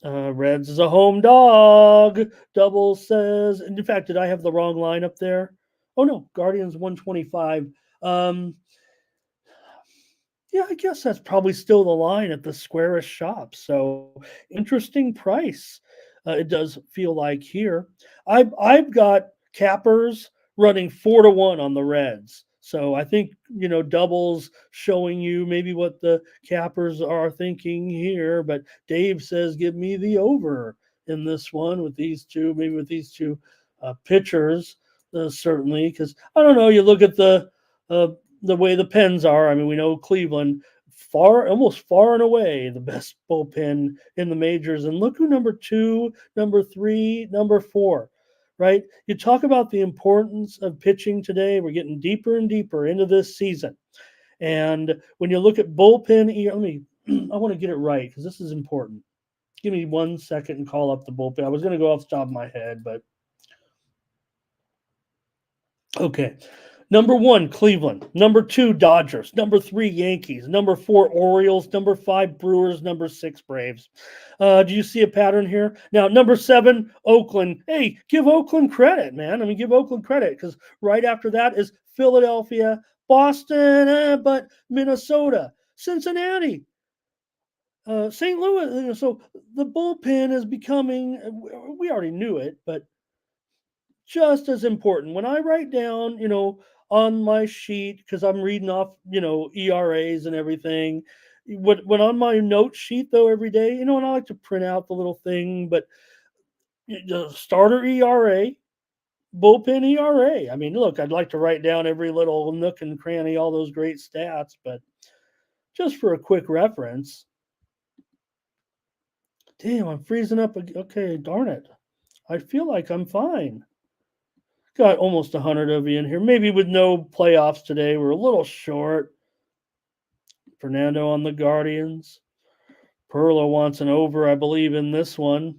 Reds is a home dog. Double says. In fact, did I have the wrong line up there? Oh no, Guardians 125. Yeah, I guess that's probably still the line at the squarish shop. So interesting price. It does feel like here. I've got cappers running 4-1 on the Reds. So I think doubles showing you maybe what the cappers are thinking here. But Dave says give me the over in this one with these two, maybe with these two pitchers certainly, because I don't know. You look at the way the Pens are. I mean, we know Cleveland almost far and away the best bullpen in the majors. And look who number 2, number 3, number 4, right? You talk about the importance of pitching today. We're getting deeper and deeper into this season. And when you look at bullpen, I want to get it right because this is important. Give me 1 second and call up the bullpen. I was going to go off the top of my head, but okay. Number 1, Cleveland. Number 2, Dodgers. Number 3, Yankees. Number 4, Orioles. Number 5, Brewers. Number 6, Braves. Do you see a pattern here? Now, number 7, Oakland. Hey, give Oakland credit, man. I mean, give Oakland credit because right after that is Philadelphia, Boston, but Minnesota, Cincinnati, St. Louis. So the bullpen is becoming, we already knew it, but just as important. When I write down, on my sheet, because I'm reading off, ERAs and everything. When on my note sheet, though, every day, and I like to print out the little thing, but the starter ERA, bullpen ERA. I mean, look, I'd like to write down every little nook and cranny, all those great stats, but just for a quick reference. Damn, I'm freezing up. Okay, darn it. I feel like I'm fine. Got almost 100 of you in here. Maybe with no playoffs today, we're a little short. Fernando on the Guardians. Perla wants an over, I believe, in this one.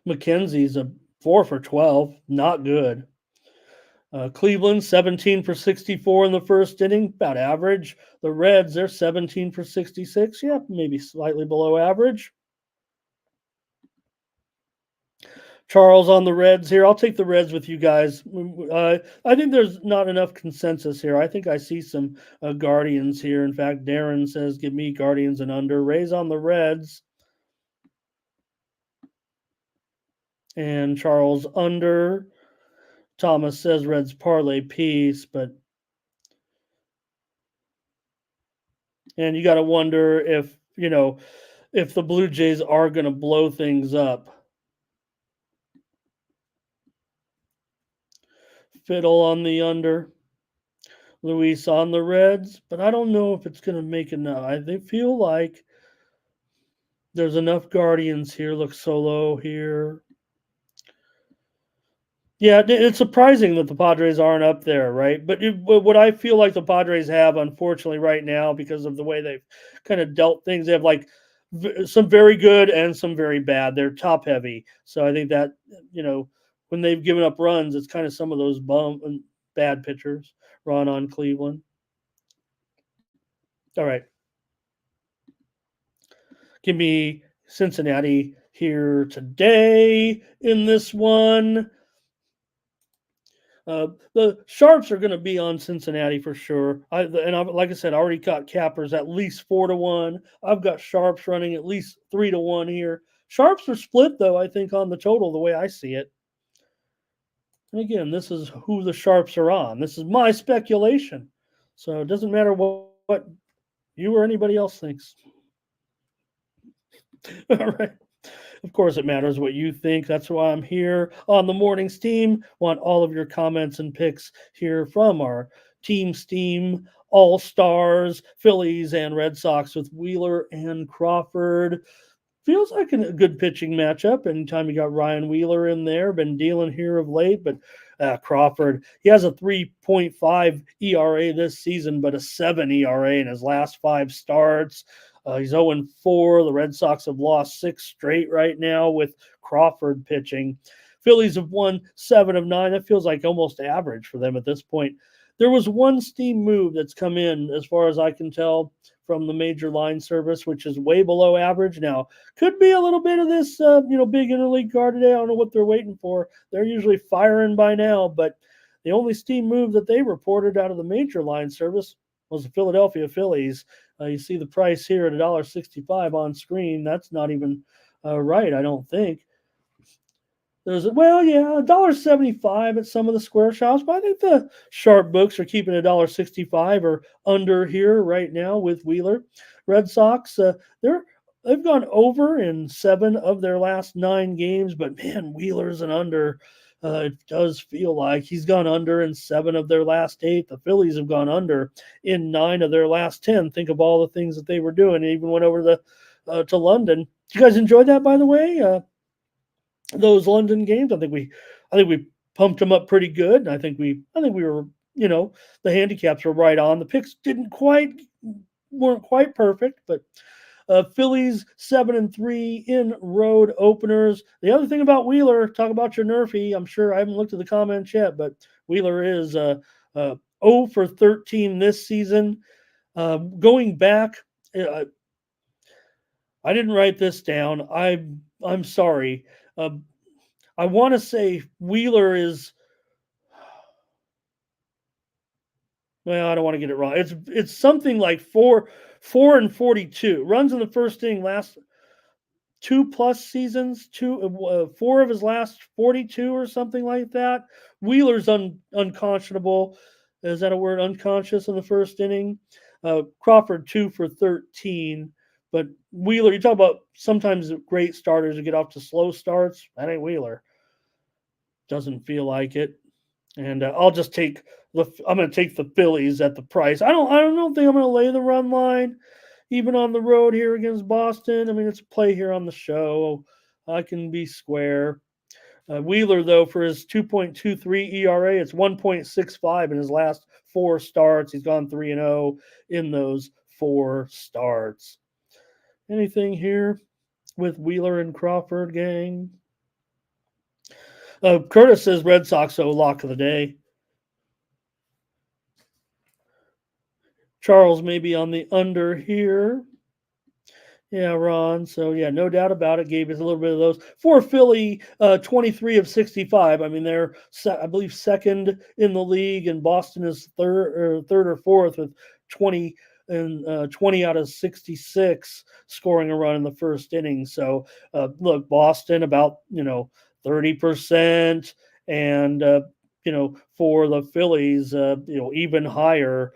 McKenzie's a 4 for 12. Not good. Cleveland, 17 for 64 in the first inning, about average. The Reds, they're 17 for 66. Yeah, maybe slightly below average. Charles on the Reds here. I'll take the Reds with you guys. I think there's not enough consensus here. I think I see some Guardians here. In fact, Darren says, give me Guardians and under. Rays on the Reds. And Charles under. Thomas says Reds parlay piece, and you got to wonder if the Blue Jays are going to blow things up. Fiddle on the under. Luis on the Reds, but I don't know if it's going to make enough. I feel like there's enough Guardians here. Look, Solo here. Yeah, it's surprising that the Padres aren't up there, right? But what I feel like the Padres have, unfortunately, right now, because of the way they've kind of dealt things, they have like some very good and some very bad. They're top heavy. So I think that, when they've given up runs, it's kind of some of those bad pitchers. Ron on Cleveland. All right. Give me Cincinnati here today in this one. The Sharps are going to be on Cincinnati for sure. Like I said, I already got cappers at least 4-1. I've got Sharps running at least 3-1 here. Sharps are split though, I think, on the total the way I see it. And again, this is who the Sharps are on. This is my speculation. So it doesn't matter what you or anybody else thinks. All right. Of course, it matters what you think. That's why I'm here on the morning steam. Want all of your comments and picks here from our team steam, all stars, Phillies and Red Sox with Wheeler and Crawford. Feels like a good pitching matchup. Anytime you got Ryan Wheeler in there, been dealing here of late, but Crawford, he has a 3.5 ERA this season, but a 7 ERA in his last 5 starts. He's 0-4. The Red Sox have lost 6 straight right now with Crawford pitching. Phillies have won 7 of 9. That feels like almost average for them at this point. There was one steam move that's come in, as far as I can tell, from the major line service, which is way below average. Now, could be a little bit of this, big interleague card today. I don't know what they're waiting for. They're usually firing by now, but the only steam move that they reported out of the major line service was the Philadelphia Phillies. You see the price here at $1.65 on screen. That's not even right, I don't think. There's $1.75 at some of the square shops, but I think the sharp books are keeping $1.65 or under here right now with Wheeler. Red Sox, they've gone over in 7 of their last 9 games, but man, Wheeler's an under. It does feel like he's gone under in 7 of their last 8. The Phillies have gone under in 9 of their last 10. Think of all the things that they were doing. They even went over to London. Did you guys enjoy that, by the way? Those London games, I think we pumped them up pretty good. I think we were, the handicaps were right on. The picks weren't quite perfect, but Phillies 7-3 in road openers. The other thing about Wheeler, talk about your Nerfy. I'm sure I haven't looked at the comments yet, but Wheeler is 0 for 13 this season. Going back, I didn't write this down. I'm sorry. I want to say Wheeler is. Well, I don't want to get it wrong. It's something like 4 and 42 runs in the first inning. Last 2+ seasons, 4 of his last 42 or something like that. Wheeler's unconscionable. Is that a word? Unconscious in the first inning. Crawford 2 for 13. But Wheeler, you talk about sometimes great starters who get off to slow starts. That ain't Wheeler. Doesn't feel like it. And I'll just take I'm going to take the Phillies at the price. I don't think I'm going to lay the run line, even on the road here against Boston. I mean, it's a play here on the show. I can be square. Wheeler, though, for his 2.23 ERA, it's 1.65 in his last 4 starts. He's gone 3-0 in those 4 starts. Anything here with Wheeler and Crawford, gang? Curtis says Red Sox, so lock of the day. Charles may be on the under here. Yeah, Ron. So, yeah, no doubt about it. Gave us a little bit of those. For Philly, 23 of 65. I mean, they're, I believe, second in the league, and Boston is third or fourth with 20 out of 66 scoring a run in the first inning. So, look, Boston about, 30%. And, for the Phillies, even higher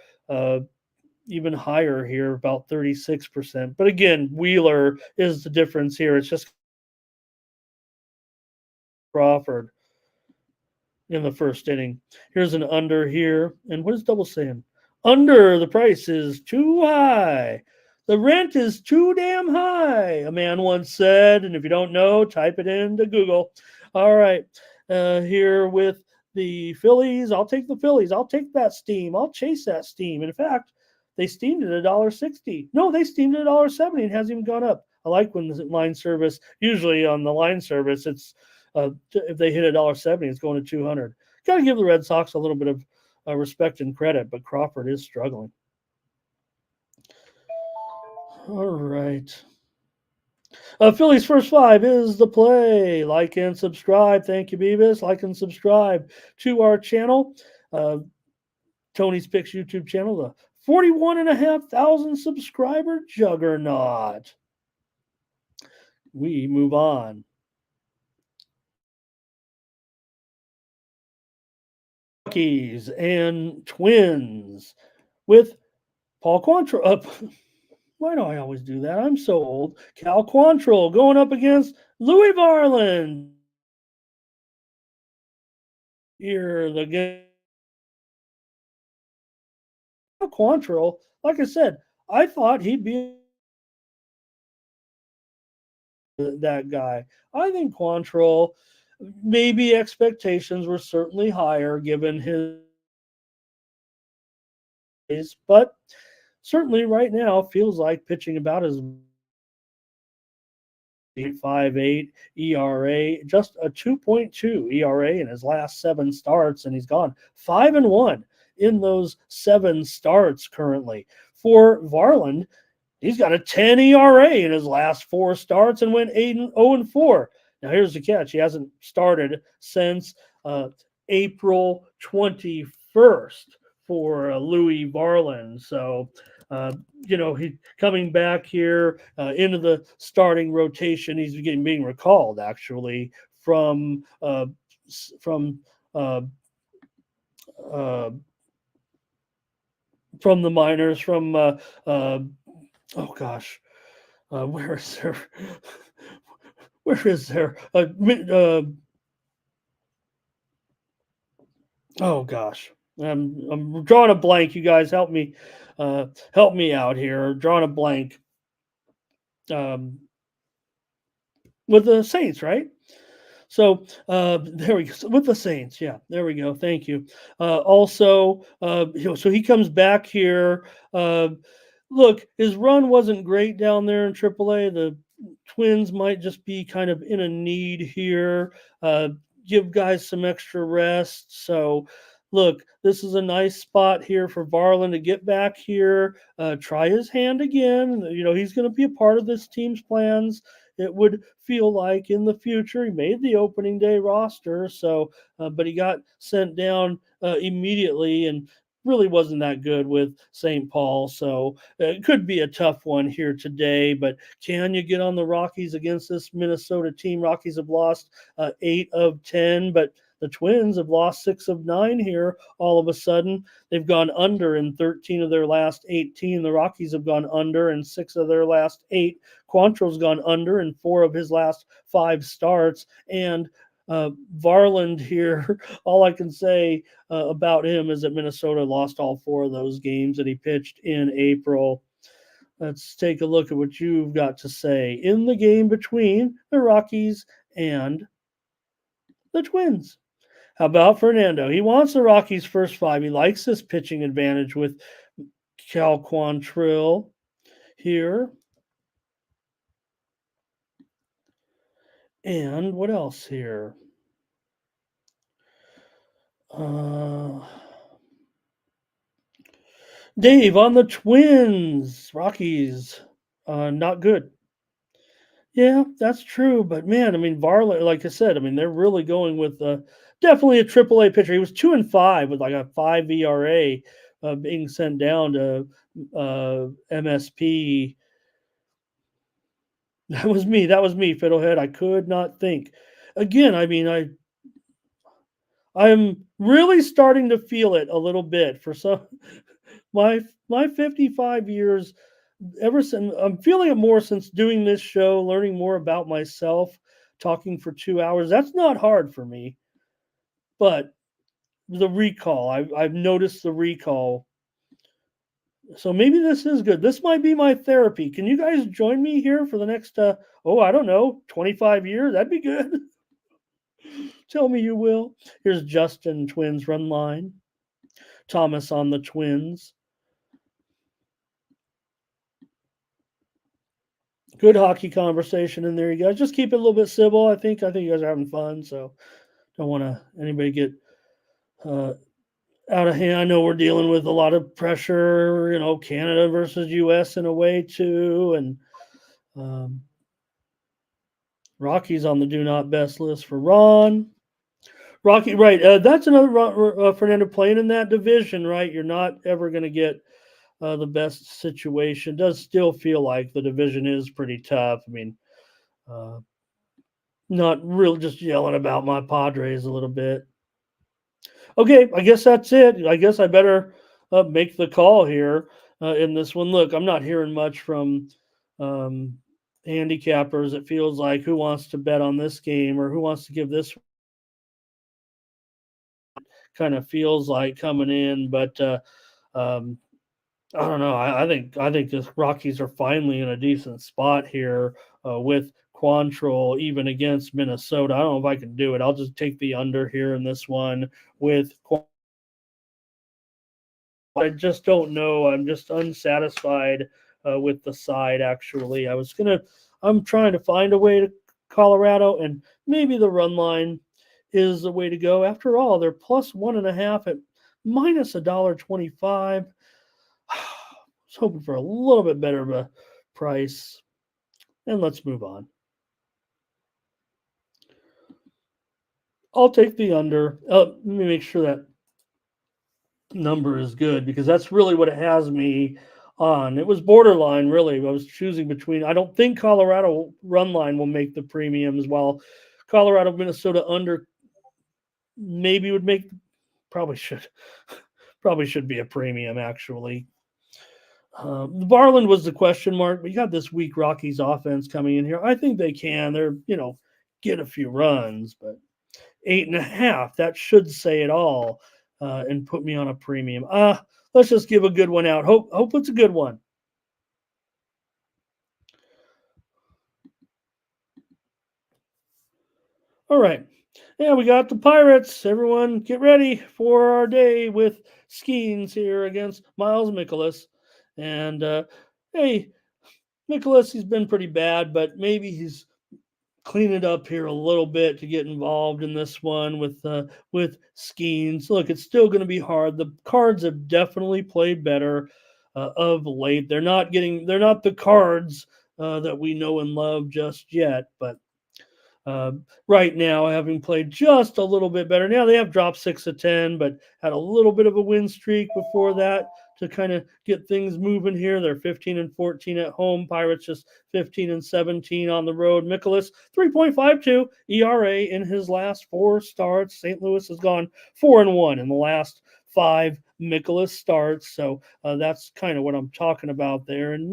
here, about 36%. But again, Wheeler is the difference here. It's just Crawford in the first inning. Here's an under here. And what is double saying? Under, the price is too high. The rent is too damn high, a man once said. And if you don't know, type it into Google. All right. Here with the Phillies, I'll take the Phillies. I'll take that steam. I'll chase that steam. In fact, they steamed it at $1.60. No, they steamed it at $1.70 and hasn't even gone up. I like when the line service, usually on the line service, it's if they hit $1.70, it's going to $200. Got to give the Red Sox a little bit of respect and credit, but Crawford is struggling. All right. Phillies first five is the play. Like and subscribe. Thank you, Beavis. Like and subscribe to our channel, Tony's Picks YouTube channel, the 41,500 subscriber juggernaut. We move on. Rockies and Twins with Paul Quantrill. Why do I always do that? I'm so old. Cal Quantrill going up against Louis Varland. Here, the game. Cal Quantrill, like I said, I thought he'd be that guy. I think Quantrill, maybe expectations were certainly higher given his, but certainly right now feels like pitching about as 8.58 ERA, just a 2.2 ERA in his last 7 starts, and he's gone 5-1 in those 7 starts currently. For Varland, he's got a 10 ERA in his last 4 starts and went 0-4. Now here's the catch: he hasn't started since April 21st for Louis Varland. So he coming back here into the starting rotation. He's being recalled actually from uh, the minors oh gosh, where is there oh gosh, I'm drawing a blank. You guys help me out here. Drawing a blank. With the Saints, right? So there we go. So with the Saints, yeah, there we go. Thank you. So he comes back here. Look, his run wasn't great down there in AAA. The Twins might just be kind of in a need here. Give guys some extra rest. So, look, this is a nice spot here for Varland to get back here, try his hand again. He's going to be a part of this team's plans. It would feel like in the future. He made the opening day roster, but he got sent down immediately and really wasn't that good with St. Paul. So it could be a tough one here today, but can you get on the Rockies against this Minnesota team? Rockies have lost 8 of 10, but the Twins have lost 6 of 9 here all of a sudden. They've gone under in 13 of their last 18. The Rockies have gone under in 6 of their last 8. Quantrill's gone under in 4 of his last 5 starts. And Varland here, all I can say about him is that Minnesota lost all 4 of those games that he pitched in April. Let's take a look at what you've got to say in the game between the Rockies and the Twins. How about Fernando? He wants the Rockies first 5. He likes this pitching advantage with Cal Quantrill here. And what else here? Dave on the Twins. Rockies, not good. Yeah, that's true. But man, Varland, like I said, they're really going with definitely a AAA pitcher. He was 2-5 with like a 5 ERA, being sent down to MSP. That was me, Fiddlehead. I could not think. Again, I'm really starting to feel it a little bit for some my 55 years. Ever since I'm feeling it more since doing this show, learning more about myself, talking for 2 hours. That's not hard for me. But the recall, I've noticed the recall. So maybe this is good. This might be my therapy. Can you guys join me here for the next 25 years? That'd be good. Tell me you will. Here's Justin, Twins run line. Thomas on the Twins. Good hockey conversation in there, you guys. Just keep it a little bit civil. I think you guys are having fun, so don't want anybody get out of hand. I know we're dealing with a lot of pressure, Canada versus U.S. in a way too, and Rockies on the do not best list for Ron. Rocky, right. That's another Fernando playing in that division, right? You're not ever going to get the best situation. Does still feel like the division is pretty tough. I mean, uh, not really just yelling about my Padres a little bit. Okay, I guess that's it. I guess I better make the call here in this one. Look, I'm not hearing much from um, handicappers. It feels like who wants to bet on this game or who wants to give this kind of feels like coming in. But um, I don't know. I think the Rockies are finally in a decent spot here with Quantrill even against Minnesota. I don't know if I can do it. I'll just take the under here in this one with. I just don't know. I'm just unsatisfied with the side. Actually, I'm trying to find a way to Colorado, and maybe the run line is the way to go. After all, they're plus 1.5 at minus $1.25. I was hoping for a little bit better of a price. And let's move on. I'll take the under. Let me make sure that number is good because that's really what it has me on. It was borderline, really. I was choosing between. I don't think Colorado run line will make the premiums, while Colorado Minnesota under maybe would make. Probably should. Probably should be a premium actually. Barland was the question mark, but you got this weak Rockies offense coming in here. I think they can. They're get a few runs, but 8.5 that should say it all and put me on a premium. Let's just give a good one out. Hope it's a good one. All right. Yeah, we got the Pirates. Everyone get ready for our day with Skeens here against Miles Mikolas. And hey, Mikolas, he's been pretty bad, but maybe he's clean it up here a little bit to get involved in this one with Skeens. Look, it's still going to be hard. The Cards have definitely played better of late. They're not the Cards that we know and love just yet, but right now, having played just a little bit better. Now they have dropped 6 of 10, but had a little bit of a win streak before that to kind of get things moving here. They're 15 and 14 at home. Pirates just 15 and 17 on the road. Mikolas 3.52 ERA in his last 4 starts. St. Louis has gone 4-1 in the last 5 Mikolas starts. So that's kind of what I'm talking about there. And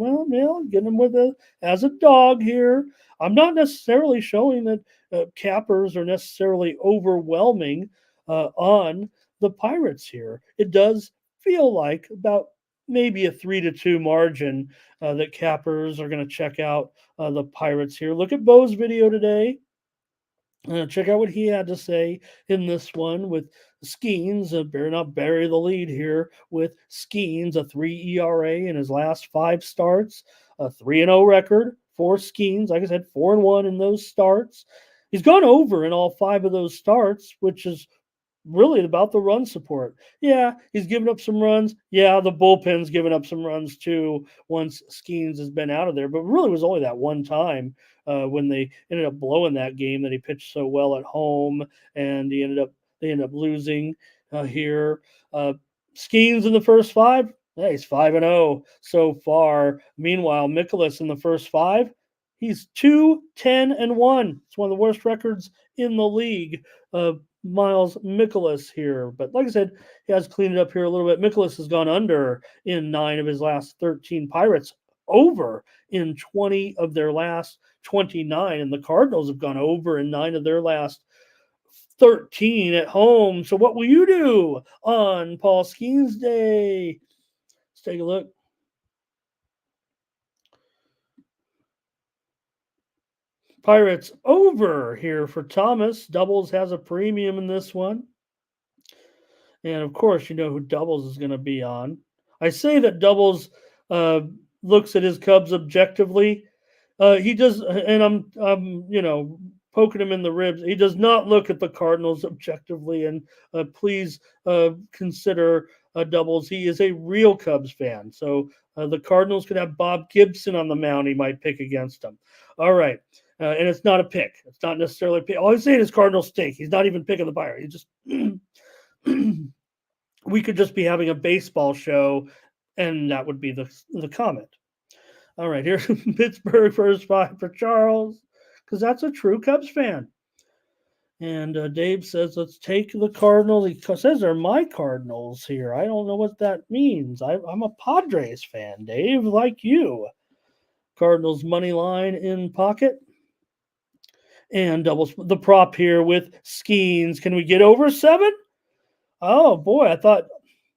getting him as a dog here. I'm not necessarily showing that cappers are necessarily overwhelming on the Pirates here. It does feel like about maybe a 3-2 margin that cappers are going to check out the Pirates here. Look at Bo's video today. Check out what he had to say in this one with Skeens. Better not bury the lead here with Skeens, a 3 ERA in his last 5 starts, a 3-0 record for Skeens. Like I said, 4-1 in those starts. He's gone over in all 5 of those starts, which is really about the run support. Yeah, he's given up some runs. Yeah, the bullpen's given up some runs too once Skeens has been out of there. But really was only that one time when they ended up blowing that game that he pitched so well at home, and they ended up losing here. Skeens in the first 5. Yeah, he's 5-0 so far. Meanwhile, Mikolas in the first 5, he's 2-10-1. It's one of the worst records in the league. Miles Mikolas here. But like I said, he has cleaned it up here a little bit. Mikolas has gone under in 9 of his last 13. Pirates over in 20 of their last 29. And the Cardinals have gone over in 9 of their last 13 at home. So what will you do on Paul Skeens Day? Let's take a look. Pirates over here for Thomas. Doubles has a premium in this one. And of course, you know who Doubles is going to be on. I say that Doubles looks at his Cubs objectively. He does, and I'm poking him in the ribs. He does not look at the Cardinals objectively. And please consider Doubles. He is a real Cubs fan. So the Cardinals could have Bob Gibson on the mound. He might pick against them. All right. And it's not a pick. It's not necessarily a pick. All he's saying is Cardinals stink. He's not even picking the buyer. He just we could just be having a baseball show, and that would be the comment. All right, here's Pittsburgh first five for Charles, because that's a true Cubs fan. And Dave says, let's take the Cardinals. He says they're my Cardinals here. I don't know what that means. I'm a Padres fan, Dave, like you. Cardinals money line in pocket. And doubles the prop here with Skeens. Can we get over 7? Oh, boy, I thought,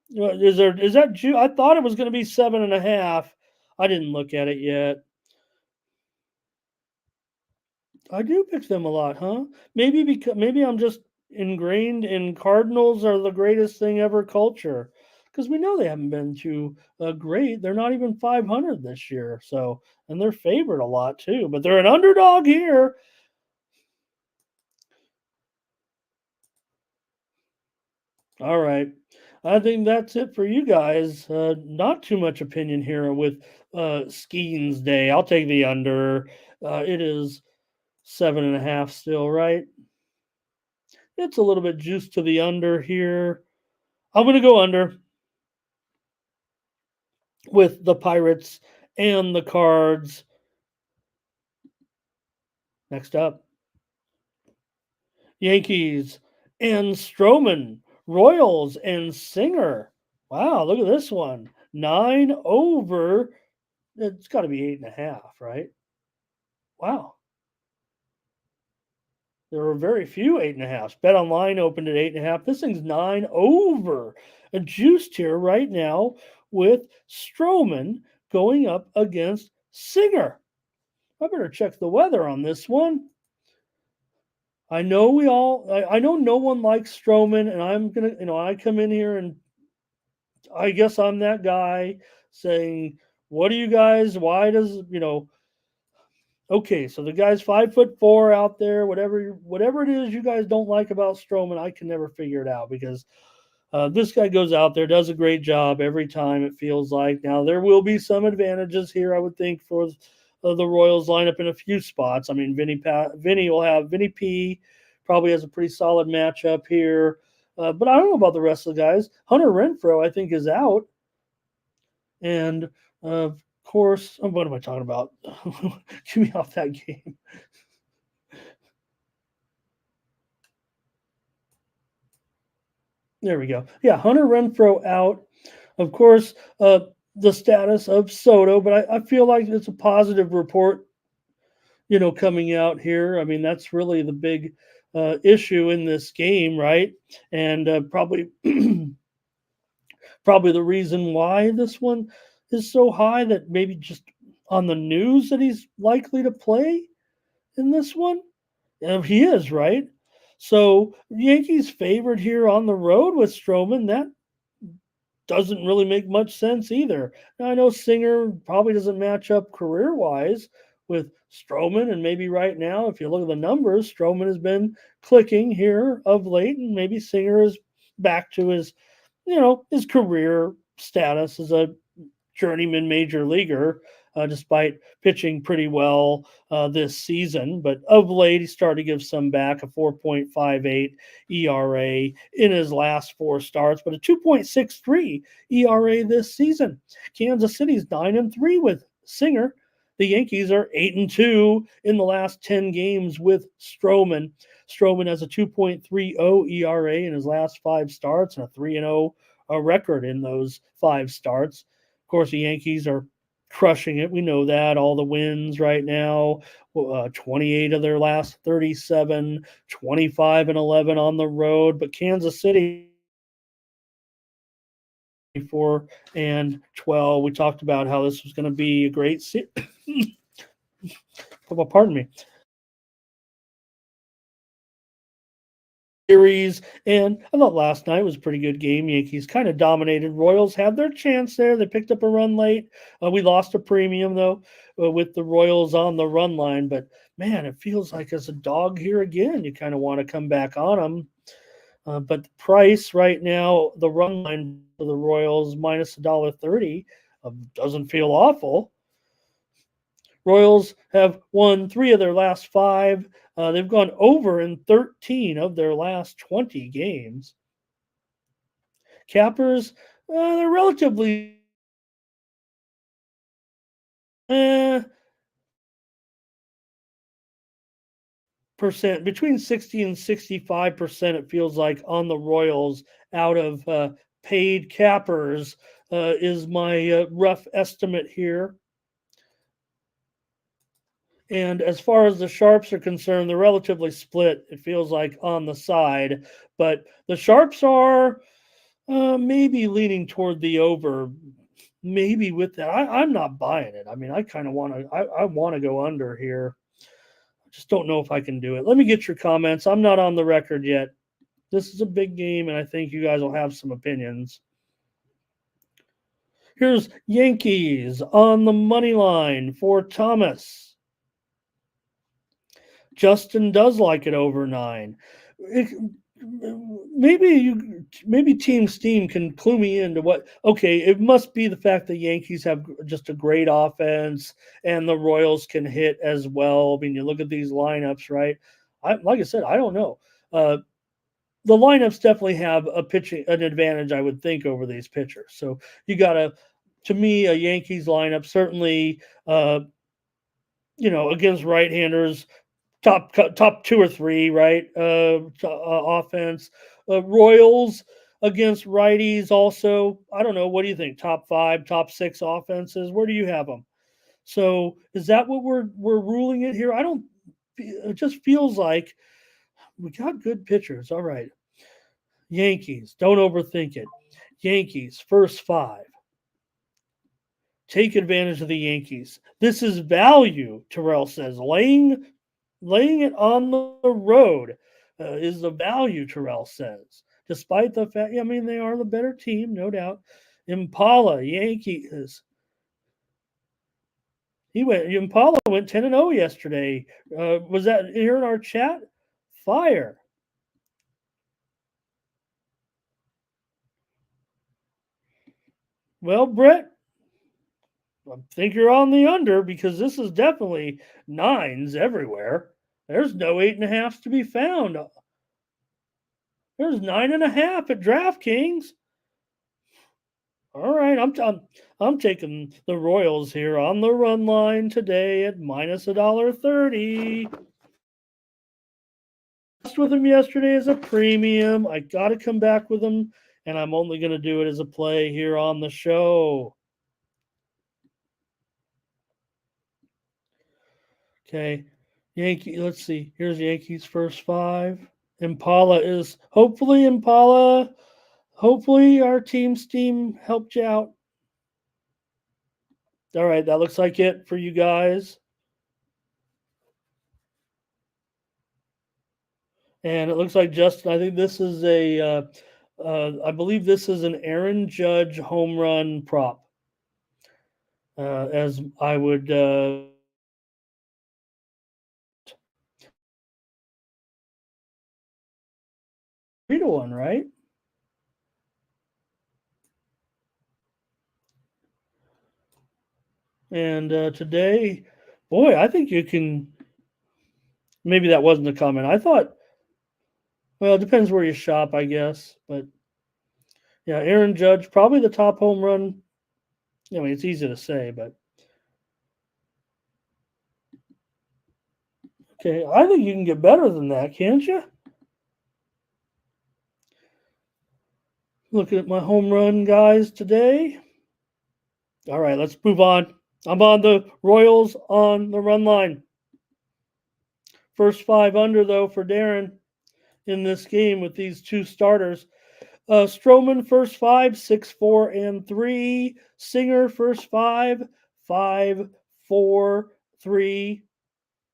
is that Jew? I thought it was going to be 7.5. I didn't look at it yet. I do pick them a lot, huh? Maybe I'm just ingrained in Cardinals are the greatest thing ever culture, because we know they haven't been too great. They're not even 500 this year, so, and they're favored a lot too. But they're an underdog here. All right, I think that's it for you guys. Not too much opinion here with Skeens Day. I'll take the under. It is 7.5 still, right? It's a little bit juiced to the under here. I'm going to go under with the Pirates and the Cards. Next up, Yankees and Stroman, Royals and Singer. Wow, look at this one. 9 over. It's got to be 8.5, right? Wow. There were very few 8.5s. Bet Online opened at 8.5. This thing's 9 over. A juiced here right now with Stroman going up against Singer. I better check the weather on this one. I know I know no one likes Stroman, and I'm gonna, I come in here and I guess I'm that guy saying, "What do you guys? Why does Okay, so the guy's 5'4" out there. Whatever it is you guys don't like about Stroman, I can never figure it out, because this guy goes out there, does a great job every time, it feels like. Now, there will be some advantages here, I would think, for the Royals lineup in a few spots. I mean, Vinny P probably has a pretty solid matchup here. But I don't know about the rest of the guys. Hunter Renfroe, I think, is out. And, of course, what am I talking about? Get me off that game. There we go. Yeah, Hunter Renfroe out. Of course, the status of Soto, but I feel like it's a positive report, coming out here. I mean, that's really the big issue in this game, right? And probably probably the reason why this one is so high, that maybe just on the news that he's likely to play in this one. He is, right? So Yankees favored here on the road with Stroman. That doesn't really make much sense either. Now, I know Singer probably doesn't match up career-wise with Stroman, and maybe right now, if you look at the numbers, Stroman has been clicking here of late, and maybe Singer is back to his career status as a journeyman major leaguer, despite pitching pretty well this season. But of late, he started to give some back, a 4.58 ERA in his last 4 starts, but a 2.63 ERA this season. Kansas City's 9-3 with Singer. The Yankees are 8-2 in the last 10 games with Stroman. Stroman has a 2.30 ERA in his last 5 starts and a 3-0 record in those 5 starts. Of course, the Yankees are crushing it. We know that. All the wins right now, 28 of their last 37, 25-11 on the road. But Kansas City, 4-12. We talked about how this was going to be a great series. Pardon me. Series, and I thought last night was a pretty good game. Yankees kind of dominated. Royals had their chance there. They picked up a run late. We lost a premium though with the Royals on the run line, but man, it feels like as a dog here again. You kind of want to come back on them, but the price right now, the run line for the Royals minus $1.30, doesn't feel awful. Royals have won 3 of their last 5. They've gone over in 13 of their last 20 games. Cappers, they're relatively percent between 60 and 65%, it feels like, on the Royals out of paid cappers is my rough estimate here. And as far as the Sharps are concerned, they're relatively split, it feels like, on the side. But the Sharps are maybe leaning toward the over, maybe with that. I'm not buying it. I mean, I kind of want to, I want to go under here. I just don't know if I can do it. Let me get your comments. I'm not on the record yet. This is a big game, and I think you guys will have some opinions. Here's Yankees on the money line for Thomas. Justin does like it over 9. Maybe Team Steam can clue me into what. Okay, it must be the fact that Yankees have just a great offense and the Royals can hit as well. I mean, you look at these lineups, right? Like I said, I don't know. The lineups definitely have an advantage, I would think, over these pitchers. So you got to me, a Yankees lineup certainly, against right-handers, top 2 or 3, right? Offense. Royals against righties also. I don't know. What do you think? Top 5, top 6 offenses. Where do you have them? So is that what we're ruling it here? It just feels like we got good pitchers. All right. Yankees. Don't overthink it. Yankees, first 5. Take advantage of the Yankees. This is value, Terrell says. Laying it on the road is the value, Terrell says. Despite the fact, I mean, they are the better team, no doubt. Impala, Yankees. Impala went 10-0 yesterday. Was that here in our chat? Fire. Well, Brett, I think you're on the under because this is definitely 9s everywhere. There's no 8.5s to be found. There's 9.5 at DraftKings. All right, I'm taking the Royals here on the run line today at minus $1.30. With them yesterday as a premium. I got to come back with them, and I'm only going to do it as a play here on the show. Okay, let's see. Here's Yankees first 5. Hopefully our team's team helped you out. All right, that looks like it for you guys. And it looks like Justin, I think this is I believe this is an Aaron Judge home run prop. As I would 3-1, right? And today, boy, I think you can. Maybe that wasn't a comment. I thought, well, it depends where you shop, I guess. But yeah, Aaron Judge, probably the top home run. I mean, it's easy to say, but okay, I think you can get better than that, can't you? Looking at my home run guys today. All right, let's move on. I'm on the Royals on the run line. First 5 under, though, for Darren in this game with these 2 starters. Stroman, first 5, 6, 4, and 3. Singer, first 5, 5, 4, 3.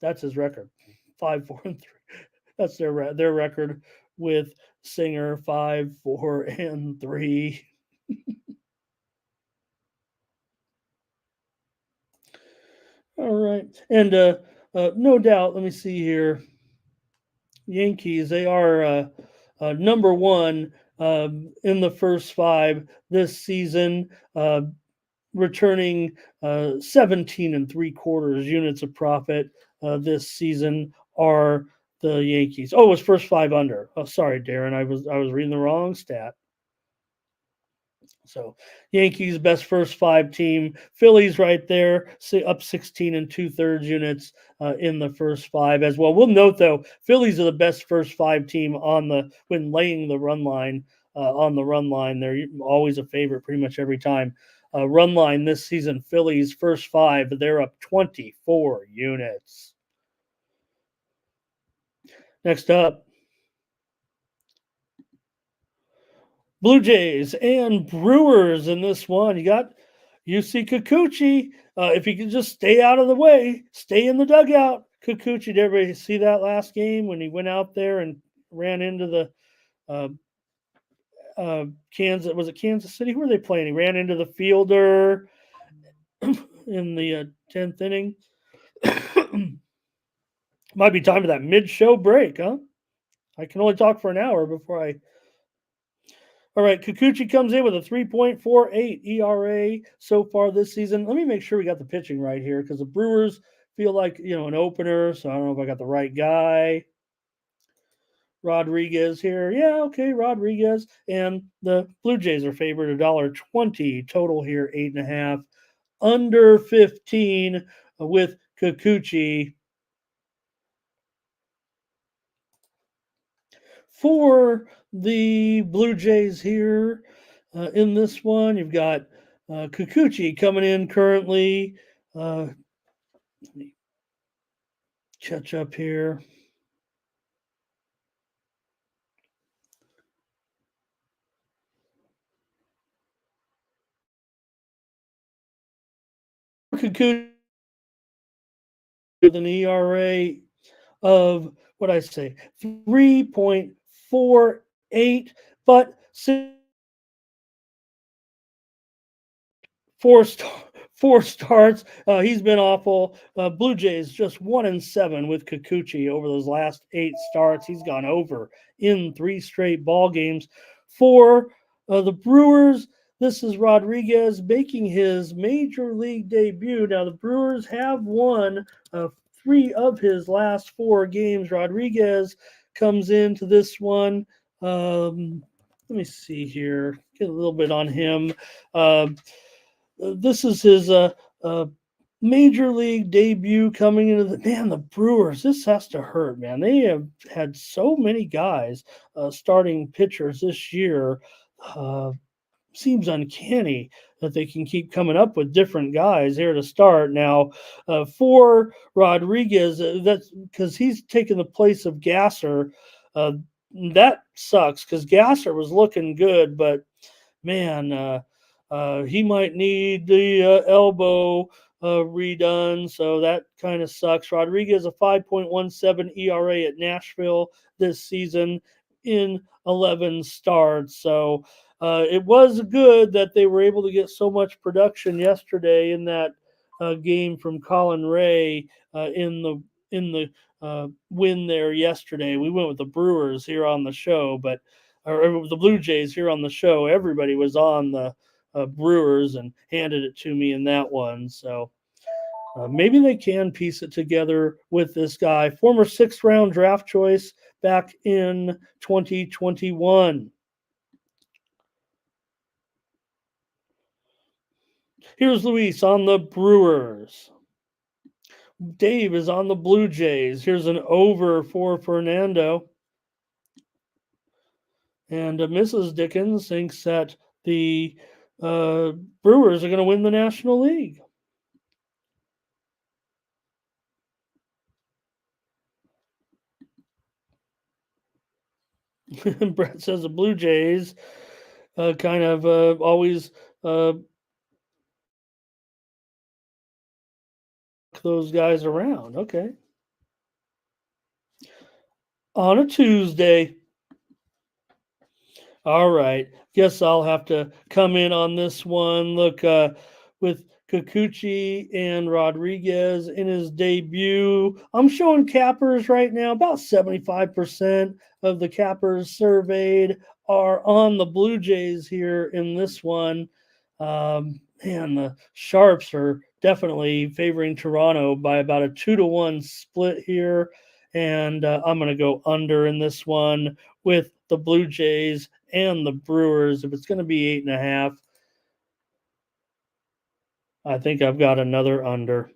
That's his record. 5, 4, and 3. That's their record with Singer, 5, 4, and 3. All right. And no doubt, let me see here. Yankees, they are number 1 in the first 5 this season. returning 17 3/4 units of profit this season are the Yankees. Oh, it was first 5 under. Oh, sorry, Darren. I was reading the wrong stat. So Yankees best first 5 team. Phillies right there, up 16 2/3 units in the first 5 as well. We'll note though, Phillies are the best first 5 team when laying the run line on the run line. They're always a favorite pretty much every time. Run line this season, Phillies first 5, they're up 24 units. Next up, Blue Jays and Brewers in this one. You got UC Kikuchi. If he can just stay out of the way, stay in the dugout. Kikuchi, did everybody see that last game when he went out there and ran into the Kansas? Was it Kansas City? Who were they playing? He ran into the fielder in the 10th inning. Might be time for that mid-show break, huh? I can only talk for an hour before I. All right, Kikuchi comes in with a 3.48 ERA so far this season. Let me make sure we got the pitching right here because the Brewers feel like, an opener, so I don't know if I got the right guy. Rodriguez here. Yeah, okay, Rodriguez. And the Blue Jays are favored $1.20 total here, 8.5. Under 15 with Kikuchi. For the Blue Jays here in this one, you've got Kikuchi coming in currently. Let me catch up here. Kikuchi with an ERA of, what I say, 3.48, but four starts. He's been awful. Blue Jays just 1-7 with Kikuchi over those last 8 starts. He's gone over in 3 straight ball games. For the Brewers, this is Rodriguez making his major league debut. Now the Brewers have won 3 of his last 4 games. Rodriguez comes into this one. Let me see here. Get a little bit on him. This is his major league debut coming into the Brewers. This has to hurt, man. They have had so many guys starting pitchers this year. Seems uncanny that they can keep coming up with different guys here to start. Now, for Rodriguez, that's because he's taken the place of Gasser. That sucks because Gasser was looking good, but man, he might need the elbow redone, so that kind of sucks. Rodriguez, a 5.17 ERA at Nashville this season in 11 starts. So it was good that they were able to get so much production yesterday in that game from Colin Ray in the win there yesterday. We went with the Brewers here on the show, or the Blue Jays here on the show. Everybody was on the Brewers and handed it to me in that one. So maybe they can piece it together with this guy. Former 6th round draft choice back in 2021. Here's Luis on the Brewers. Dave is on the Blue Jays. Here's an over for Fernando. And Mrs. Dickens thinks that the Brewers are going to win the National League. Brett says the Blue Jays kind of always those guys around. Okay. On a Tuesday. All right. Guess I'll have to come in on this one. Look, with Kikuchi and Rodriguez in his debut, I'm showing cappers right now. About 75% of the cappers surveyed are on the Blue Jays here in this one. Man, the Sharps are definitely favoring Toronto by about a 2-1 split here. And I'm going to go under in this one with the Blue Jays and the Brewers. If it's going to be 8.5, I think I've got another under.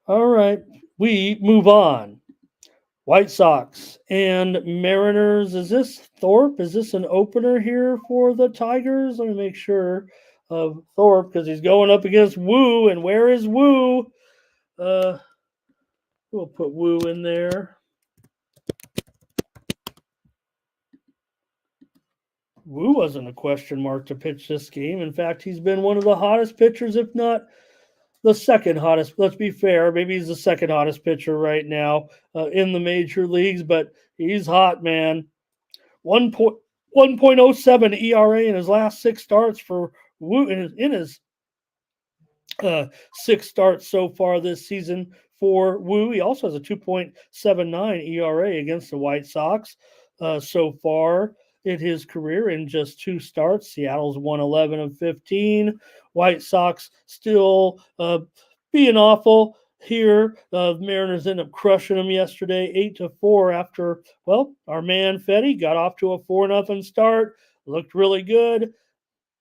All right, we move on. White Sox and Mariners. Is this Thorpe? Is this an opener here for the Tigers? Let me make sure of Thorpe because he's going up against Woo. And where is Woo? We'll put Woo in there. Woo wasn't a question mark to pitch this game. In fact, he's been one of the hottest pitchers, if not the second hottest. Let's be fair. Maybe he's the second hottest pitcher right now in the major leagues, but he's hot, man. 1.07 ERA in his last 6 starts for Woo in his 6 starts so far this season for Woo. He also has a 2.79 ERA against the White Sox so far in his career in just 2 starts. Seattle's won 11 of 15. White Sox still being awful here. Mariners ended up crushing them yesterday, 8-4 after, well, our man Fetty got off to a 4-0 start. Looked really good.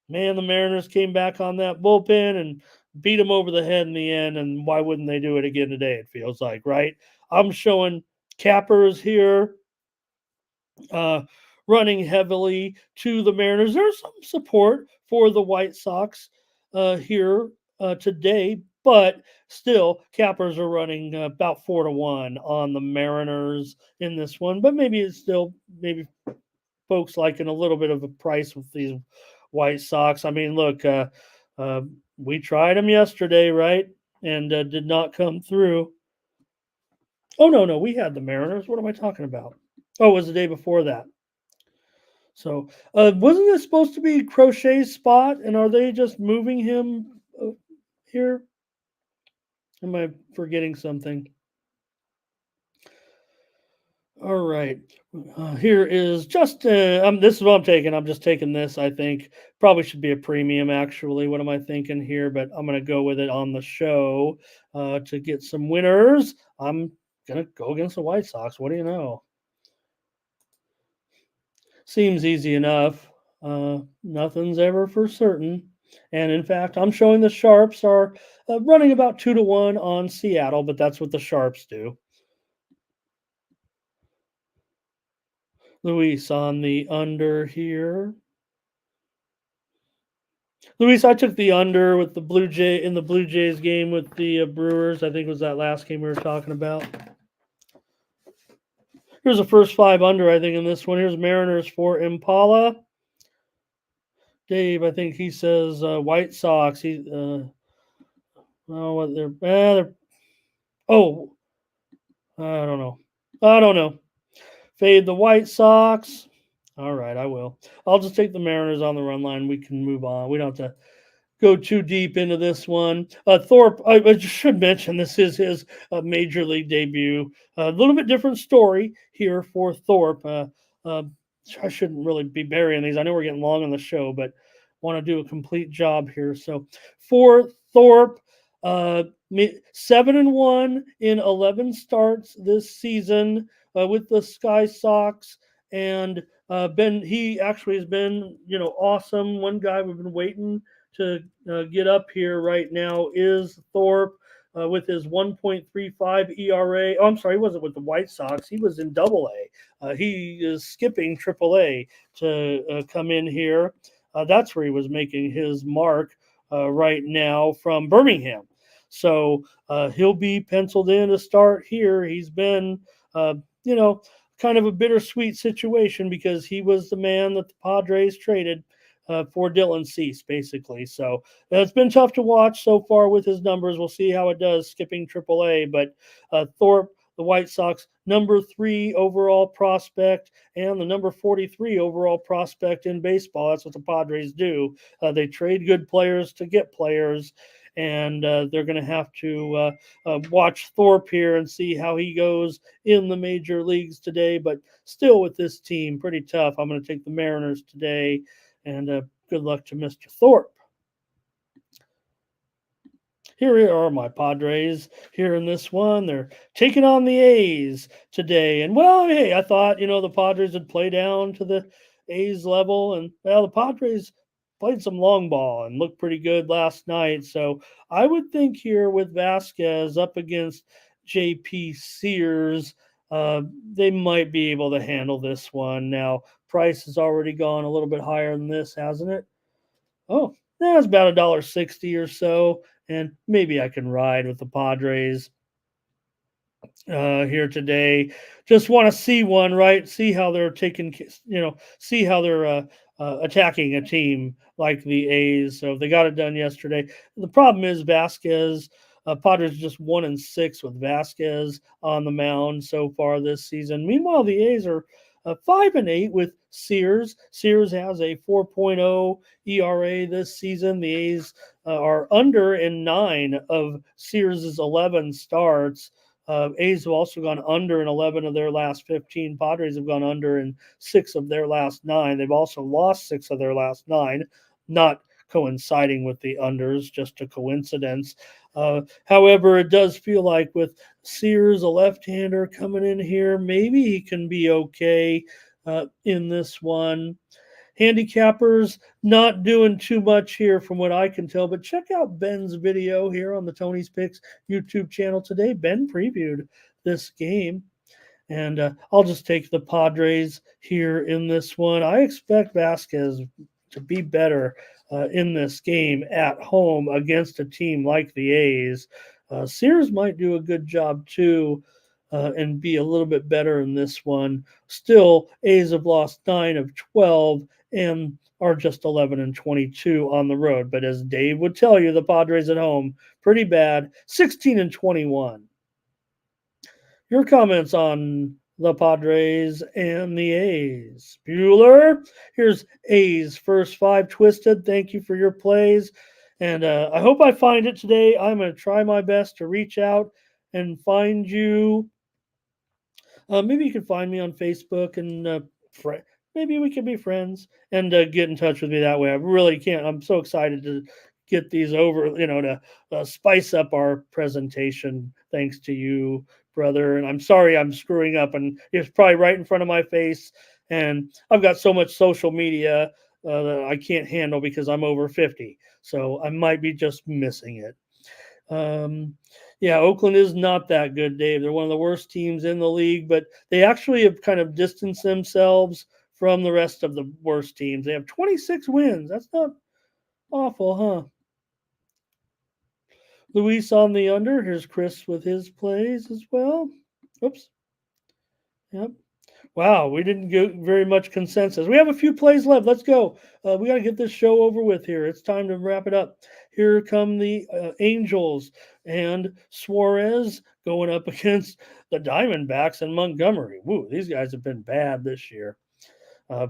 Man, the Mariners came back on that bullpen and beat them over the head in the end. And why wouldn't they do it again today? It feels like, right? I'm showing cappers here running heavily to the Mariners. There's some support for the White Sox here today, but still, cappers are running about 4-1 on the Mariners in this one. But maybe it's still folks liking a little bit of a price with these White Sox. I mean, look, we tried them yesterday, right? And did not come through. Oh, no, we had the Mariners. What am I talking about? Oh, it was the day before that. So, wasn't this supposed to be Crochet's spot? And are they just moving him here? Am I forgetting something? All right. Here is just, this is what I'm taking. I'm just taking this, I think. Probably should be a premium, actually. What am I thinking here? But I'm going to go with it on the show to get some winners. I'm going to go against the White Sox. What do you know? Seems easy enough. Nothing's ever for certain. And in fact, I'm showing the Sharps are running about 2-1 on Seattle, but that's what the Sharps do. Luis on the under here. Luis, I took the under with the Blue Jays game with the Brewers. I think it was that last game we were talking about. Here's the first 5 under, I think, in this one. Here's Mariners for Impala. Dave, I think he says White Sox. They're oh, I don't know. Fade the White Sox. All right, I will. I'll just take the Mariners on the run line. We can move on. We don't have to go too deep into this one. Thorpe, I should mention this is his major league debut. A little bit different story here for Thorpe. I shouldn't really be burying these. I know we're getting long on the show, but want to do a complete job here. So for Thorpe, 7-1 in 11 starts this season with the Sky Sox, and he actually has been awesome. One guy we've been waiting to get up here right now is Thorpe with his 1.35 ERA. Oh, I'm sorry, he wasn't with the White Sox. He was in AA. He is skipping AAA to come in here. That's where he was making his mark right now from Birmingham. So he'll be penciled in to start here. He's been, kind of a bittersweet situation because he was the man that the Padres traded for Dylan Cease, basically. So it's been tough to watch so far with his numbers. We'll see how it does skipping AAA. But Thorpe, the White Sox, number 3 overall prospect and the number 43 overall prospect in baseball. That's what the Padres do. They trade good players to get players. And they're going to have to watch Thorpe here and see how he goes in the major leagues today. But still with this team, pretty tough. I'm going to take the Mariners today and going good luck to Mr. Thorpe. Here are my Padres here in this one. They're taking on the A's today. And, well, hey, I thought, the Padres would play down to the A's level. And, well, the Padres played some long ball and looked pretty good last night. So I would think here with Vasquez up against J.P. Sears, they might be able to handle this one. Now, price has already gone a little bit higher than this, hasn't it? Oh, that's about $1.60 or so, and maybe I can ride with the Padres here today. Just want to see one, right? See how they're see how they're attacking a team like the A's. So they got it done yesterday. The problem is Vasquez. Padres just 1-6 with Vasquez on the mound so far this season. Meanwhile, the A's are 5-8 with Sears. Sears has a 4.0 ERA this season. The A's are under in 9 of Sears' 11 starts. A's have also gone under in 11 of their last 15. Padres have gone under in 6 of their last 9. They've also lost 6 of their last 9, not coinciding with the unders, just a coincidence. However, it does feel like with Sears, a left-hander coming in here, maybe he can be okay in this one. Handicappers not doing too much here from what I can tell, but check out Ben's video here on the Tony's Picks YouTube channel today. Ben previewed this game, and I'll just take the Padres here in this one. I expect Vasquez to be better in this game at home against a team like the A's. Sears might do a good job too and be a little bit better in this one. Still, A's have lost 9 of 12 and are just 11-22 on the road. But as Dave would tell you, the Padres at home, pretty bad, 16-21. Your comments on the Padres and the A's. Bueller, here's A's first 5 twisted. Thank you for your plays. And I hope I find it today. I'm going to try my best to reach out and find you. Maybe you can find me on Facebook and maybe we can be friends and get in touch with me that way. I really can't. I'm so excited to get these over, to spice up our presentation. Thanks to you, brother. And I'm sorry I'm screwing up, and it's probably right in front of my face. And I've got so much social media that I can't handle because I'm over 50. So I might be just missing it. Yeah, Oakland is not that good, Dave. They're one of the worst teams in the league, but they actually have kind of distanced themselves from the rest of the worst teams. They have 26 wins. That's not awful, huh? Luis on the under. Here's Chris with his plays as well. Oops. Yep. Wow, we didn't get very much consensus. We have a few plays left. Let's go. We got to get this show over with here. It's time to wrap it up. Here come the Angels and Suarez going up against the Diamondbacks and Montgomery. Woo, these guys have been bad this year.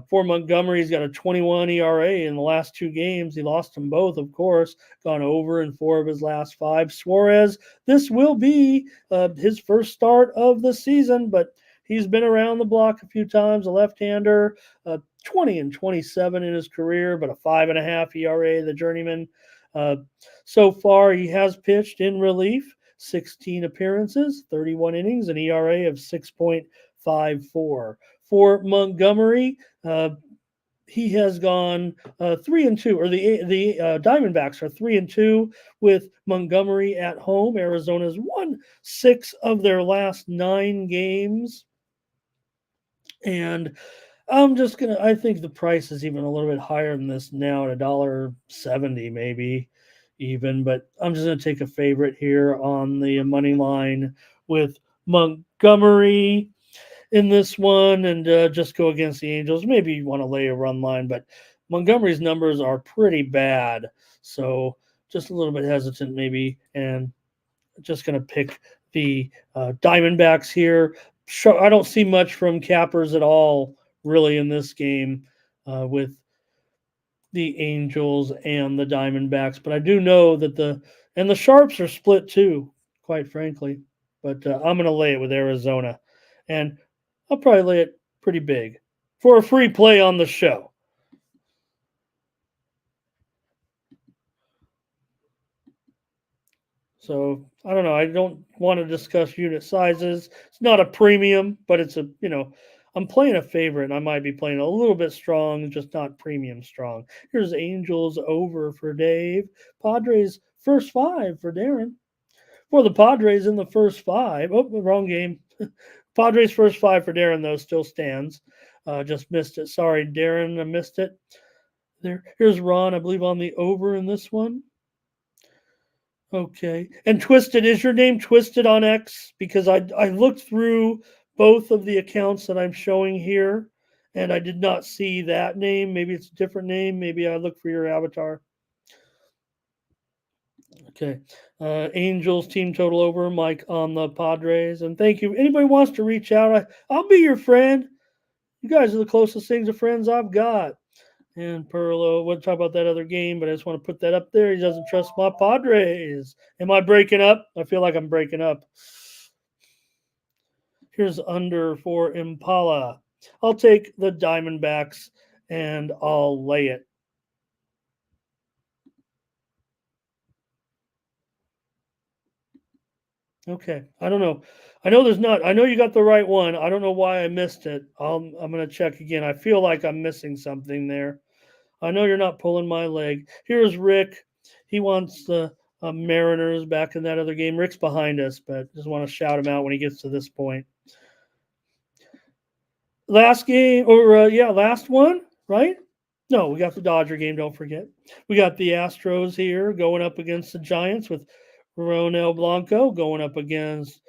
For Montgomery, he's got a 21 ERA in the last 2 games. He lost them both, of course, gone over in 4 of his last 5. Suarez, this will be his first start of the season, but he's been around the block a few times, a left-hander, 20-27 in his career, but a 5.5 ERA, the journeyman. So far, he has pitched in relief, 16 appearances, 31 innings, an ERA of 6.54. For Montgomery, he has gone 3-2, or the Diamondbacks are 3-2 with Montgomery at home. Arizona's won 6 of their last 9 games. And I think the price is even a little bit higher than this now at $1.70 maybe even, but I'm just going to take a favorite here on the money line with Montgomery in this one and just go against the Angels. Maybe you want to lay a run line, but Montgomery's numbers are pretty bad. So just a little bit hesitant maybe, and just going to pick the Diamondbacks here. I don't see much from cappers at all really in this game with the Angels and the Diamondbacks, but I do know that the Sharps are split too, quite frankly. But I'm going to lay it with Arizona, and I'll probably lay it pretty big for a free play on the show. So I don't know. I don't want to discuss unit sizes. It's not a premium, but it's a, I'm playing a favorite and I might be playing a little bit strong, just not premium strong. Here's Angels over for Dave. Padres first five for Darren. For the Padres in the first five. Oh, wrong game. Padres first five for Darren, though, still stands. Just missed it. Sorry, Darren, I missed it. Here's Ron, I believe, on the over in this one. Okay. And Twisted, is your name Twisted on X? Because I looked through both of the accounts that I'm showing here, and I did not see that name. Maybe it's a different name. Maybe I look for your avatar. Okay. Angels team total over, Mike on the Padres. And thank you. Anybody wants to reach out, I'll be your friend. You guys are the closest things to friends I've got. And Perlo, we'll talk about that other game, but I just want to put that up there. He doesn't trust my Padres. Am I breaking up? I feel like I'm breaking up. Here's under for Impala. I'll take the Diamondbacks and I'll lay it. Okay. I don't know. I know there's not. I know you got the right one. I don't know why I missed it. I'm going to check again. I feel like I'm missing something there. I know you're not pulling my leg. Here's Rick. He wants the Mariners back in that other game. Rick's behind us, but just want to shout him out when he gets to this point. Last game, or last one, right? No, we got the Dodger game, don't forget. We got the Astros here going up against the Giants with Ronel Blanco going up against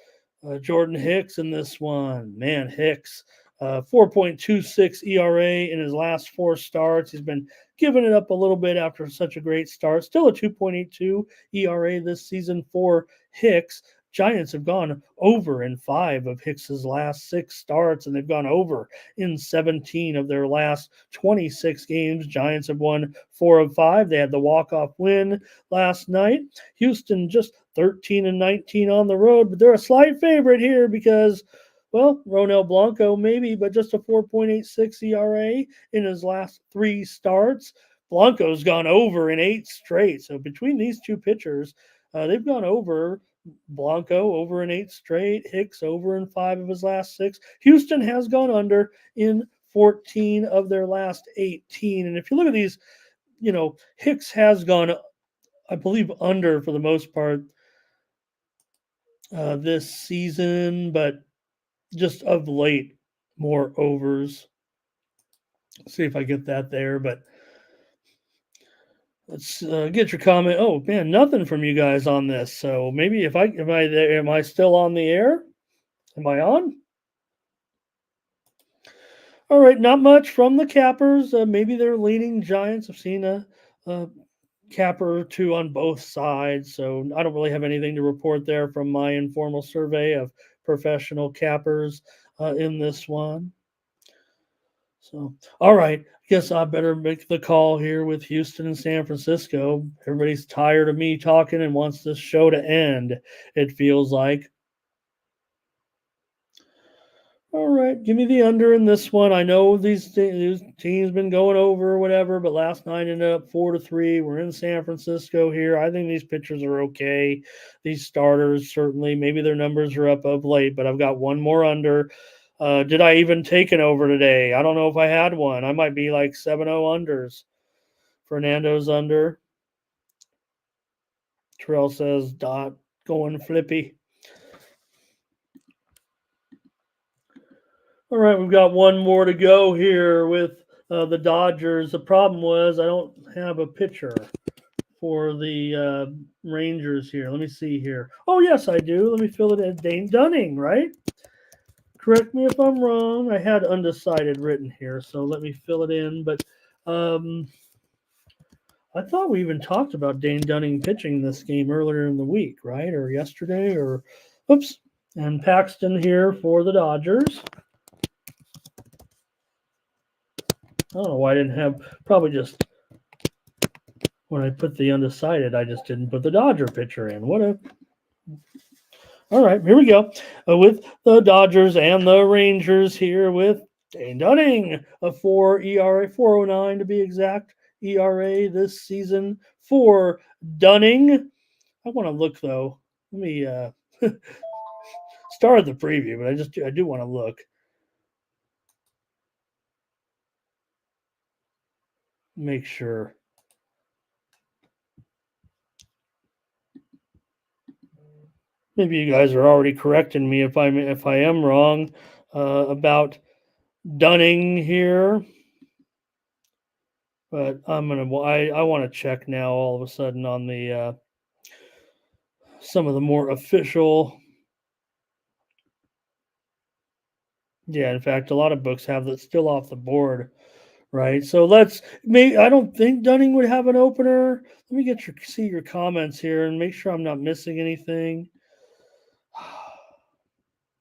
Jordan Hicks in this one. Man, Hicks, 4.26 ERA in his last four starts. He's been giving it up a little bit after such a great start. Still a 2.82 ERA this season for Hicks. Giants have gone over in 5 of Hicks's last 6 starts, and they've gone over in 17 of their last 26 games. Giants have won 4 of 5. They had the walk-off win last night. Houston just 13-19 on the road, but they're a slight favorite here because, well, Ronel Blanco maybe, but just a 4.86 ERA in his last 3 starts. Blanco's gone over in 8 straight. So between these two pitchers, they've gone over. Blanco over in 8 straight, Hicks over in 5 of his last 6. Houston has gone under in 14 of their last 18. And if you look at these, Hicks has gone, I believe, under for the most part this season, but just of late, more overs. Let's see if I get that there, but let's get your comment. Oh man, nothing from you guys on this. So maybe am I still on the air? Am I on? All right, not much from the cappers. Maybe they're leaning Giants. I've seen a capper or two on both sides, so I don't really have anything to report there from my informal survey of professional cappers in this one. So, all right, I guess I better make the call here with Houston and San Francisco. Everybody's tired of me talking and wants this show to end, it feels like. All right, give me the under in this one. I know these teams been going over or whatever, but last night ended up 4-3. We're in San Francisco here. I think these pitchers are okay. These starters certainly, maybe their numbers are up of late, but I've got one more under. Did I even take an over today? I don't know if I had one. I might be like 7-0 unders. Fernando's under. Terrell says dot going flippy. All right, we've got one more to go here with the Dodgers. The problem was I don't have a pitcher for the Rangers here. Let me see here. Oh, yes, I do. Let me fill it in. Dane Dunning, right? Correct me if I'm wrong. I had undecided written here, so let me fill it in. But I thought we even talked about Dane Dunning pitching this game earlier in the week, right? Or yesterday, or oops. And Paxton here for the Dodgers. I don't know why I didn't have, probably just when I put the undecided, I just didn't put the Dodger pitcher in. All right, here we go. With the Dodgers and the Rangers here with Dane Dunning, a 4 ERA, 4.09 to be exact, ERA this season for Dunning. I want to look, though. let me start the preview, but I do want to look. Make sure. Maybe you guys are already correcting me if I am wrong about Dunning here. But I want to check now all of a sudden on the some of the more official. Yeah, in fact, a lot of books have that still off the board, right? So I don't think Dunning would have an opener. Let me see your comments here and make sure I'm not missing anything.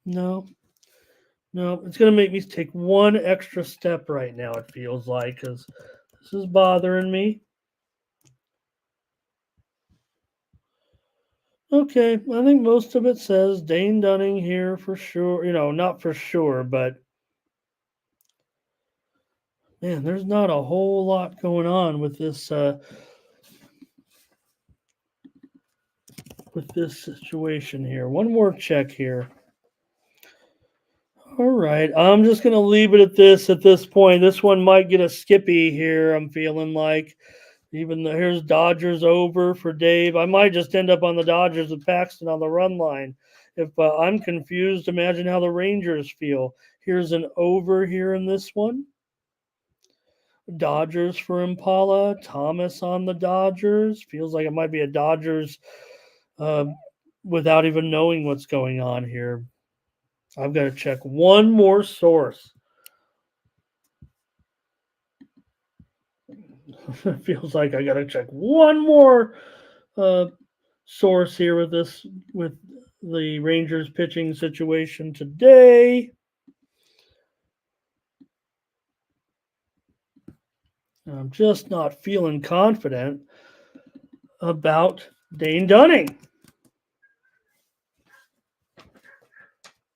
No, it's going to make me take one extra step right now, it feels like, because this is bothering me. Okay, I think most of it says Dane Dunning here for sure. Not for sure, but man, there's not a whole lot going on with this situation here. One more check here. All right, I'm just going to leave it at this point. This one might get a skippy here, I'm feeling like. Even though here's Dodgers over for Dave. I might just end up on the Dodgers with Paxton on the run line. If I'm confused, imagine how the Rangers feel. Here's an over here in this one. Dodgers for Impala. Thomas on the Dodgers. Feels like it might be a Dodgers without even knowing what's going on here. I've got to check one more source. It feels like I got to check one more source here with the Rangers pitching situation today. I'm just not feeling confident about Dane Dunning.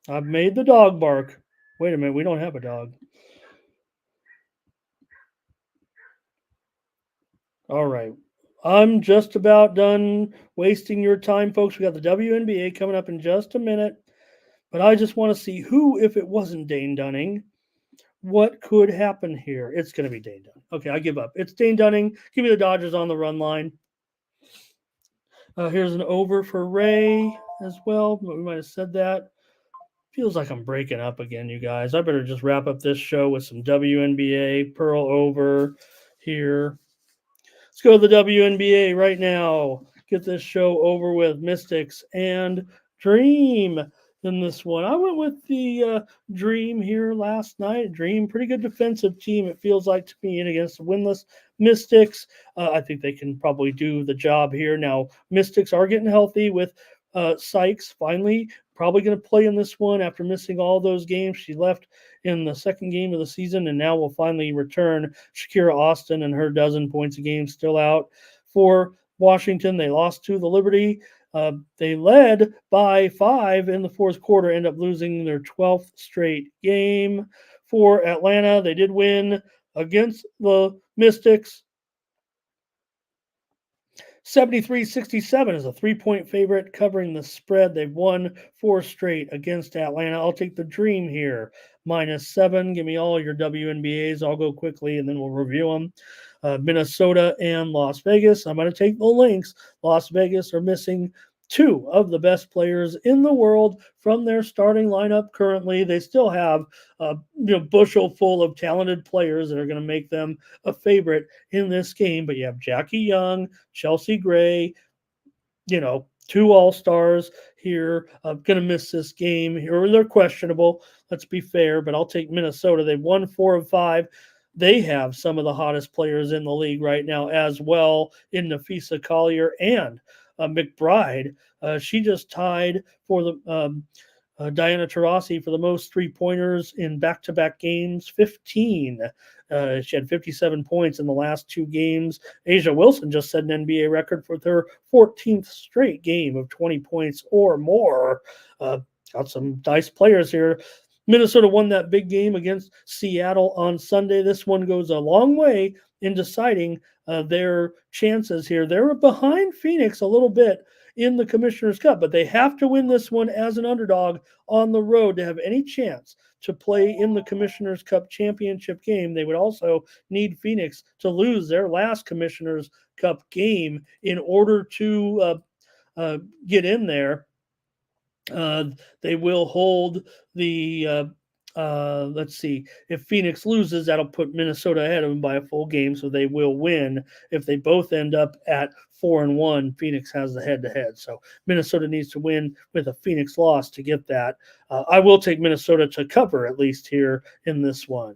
I've made the dog bark. Wait a minute, we don't have a dog. All right. I'm just about done wasting your time, folks. We got the WNBA coming up in just a minute. But I just want to see who, if it wasn't Dane Dunning, what could happen here. It's going to be Dane Dunning. Okay, I give up. It's Dane Dunning. Give me the Dodgers on the run line. Here's an over for Ray as well. We might have said that. Feels like I'm breaking up again, you guys. I better just wrap up this show with some WNBA. Pearl over here. Let's go to the WNBA right now. Get this show over with. Mystics and Dream in this one. I went with the Dream here last night. Dream, pretty good defensive team, it feels like to me, and against the winless Mystics. I think they can probably do the job here. Now, Mystics are getting healthy with Sykes finally probably going to play in this one after missing all those games. She left in the second game of the season and now will finally return. Shakira Austin and her dozen points a game still out for Washington. They lost to the Liberty. They led by 5 in the fourth quarter, end up losing their 12th straight game. For Atlanta, they did win against the Mystics. 73-67 is a 3-point favorite covering the spread. They've won 4 straight against Atlanta. I'll take the Dream here. -7. Give me all your WNBAs. I'll go quickly and then we'll review them. Minnesota and Las Vegas. I'm going to take the Lynx. Las Vegas are missing 2 of the best players in the world from their starting lineup currently. They still have a bushel full of talented players that are going to make them a favorite in this game. But you have Jackie Young, Chelsea Gray, 2 all-stars here. I'm going to miss this game here. They're questionable. Let's be fair, but I'll take Minnesota. They've won 4 of 5. They have some of the hottest players in the league right now as well in Nafisa Collier and McBride. She just tied for the Diana Taurasi for the most 3-pointers in back-to-back games, 15. She had 57 points in the last 2 games. Asia Wilson just set an NBA record for her 14th straight game of 20 points or more. Got some nice players here. Minnesota won that big game against Seattle on Sunday. This one goes a long way in deciding their chances here. They're behind Phoenix a little bit in the Commissioner's Cup, but they have to win this one as an underdog on the road to have any chance to play in the Commissioner's Cup championship game. They would also need Phoenix to lose their last Commissioner's Cup game in order to get in there. They will hold the let's see. If Phoenix loses, that'll put Minnesota ahead of them by a full game, so they will win. If they both end up at 4-1, Phoenix has the head-to-head. So Minnesota needs to win with a Phoenix loss to get that. I will take Minnesota to cover at least here in this one.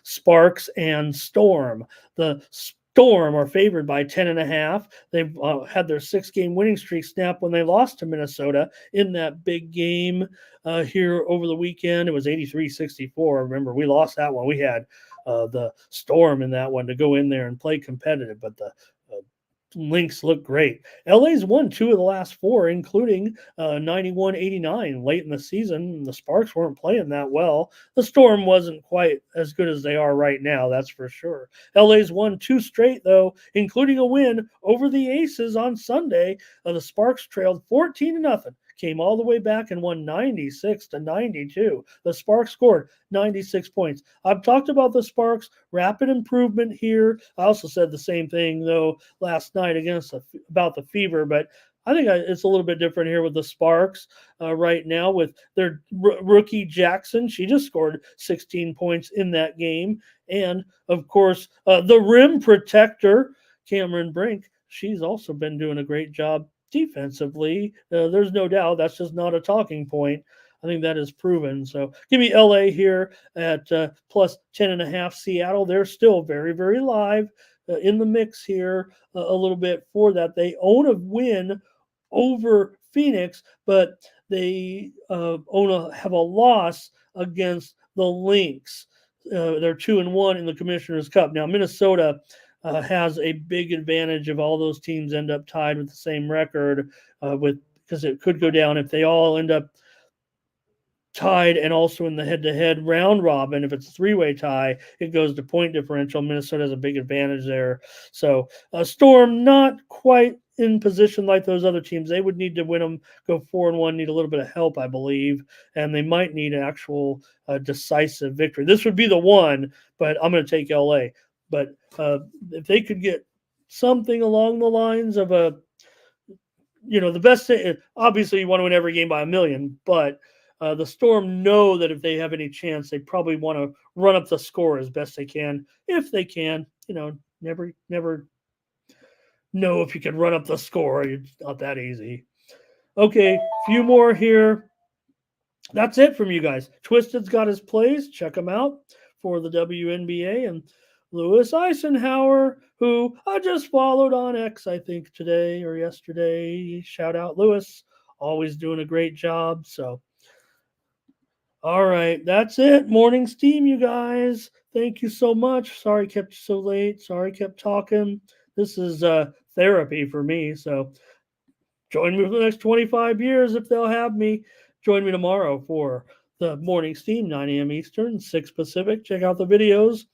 Sparks and Storm. The Storm are favored by 10.5. They've had their 6-game winning streak snap when they lost to Minnesota in that big game here over the weekend. It was 83-64. Remember, we lost that one. We had the Storm in that one to go in there and play competitive, but the Lynx look great. LA's won 2 of the last 4, including 91-89 late in the season. The Sparks weren't playing that well. The Storm wasn't quite as good as they are right now, that's for sure. LA's won 2 straight, though, including a win over the Aces on Sunday. The Sparks trailed 14-0. Came all the way back and won 96-92. The Sparks scored 96 points. I've talked about the Sparks, rapid improvement here. I also said the same thing, though, last night about the Fever, but I think it's a little bit different here with the Sparks right now with their rookie Jackson. She just scored 16 points in that game. And, of course, the rim protector, Cameron Brink, she's also been doing a great job defensively. There's no doubt that's just not a talking point. I think that is proven. So give me LA here at plus 10.5. Seattle, they're still very, very live in the mix here a little bit for that. They own a win over Phoenix, but they have a loss against the Lynx. They're 2-1 in the Commissioner's Cup. Now, Minnesota has a big advantage if all those teams end up tied with the same record, because it could go down if they all end up tied and also in the head-to-head round robin. If it's a 3-way tie, it goes to point differential. Minnesota has a big advantage there. So Storm not quite in position like those other teams. They would need to win them, go 4-1, need a little bit of help, I believe, and they might need an actual decisive victory. This would be the one, but I'm going to take LA. But if they could get something along the lines of the best thing, obviously you want to win every game by 1,000,000, but the Storm know that if they have any chance, they probably want to run up the score as best they can. If they can, never know if you can run up the score. It's not that easy. Okay, few more here. That's it from you guys. Twisted's got his plays. Check them out for the WNBA. And Lewis Eisenhower, who I just followed on X, I think, today or yesterday. Shout out, Lewis. Always doing a great job. So, all right, that's it. Morning Steam, you guys. Thank you so much. Sorry I kept you so late. Sorry I kept talking. This is therapy for me. So join me for the next 25 years if they'll have me. Join me tomorrow for the Morning Steam, 9 a.m. Eastern, 6 Pacific. Check out the videos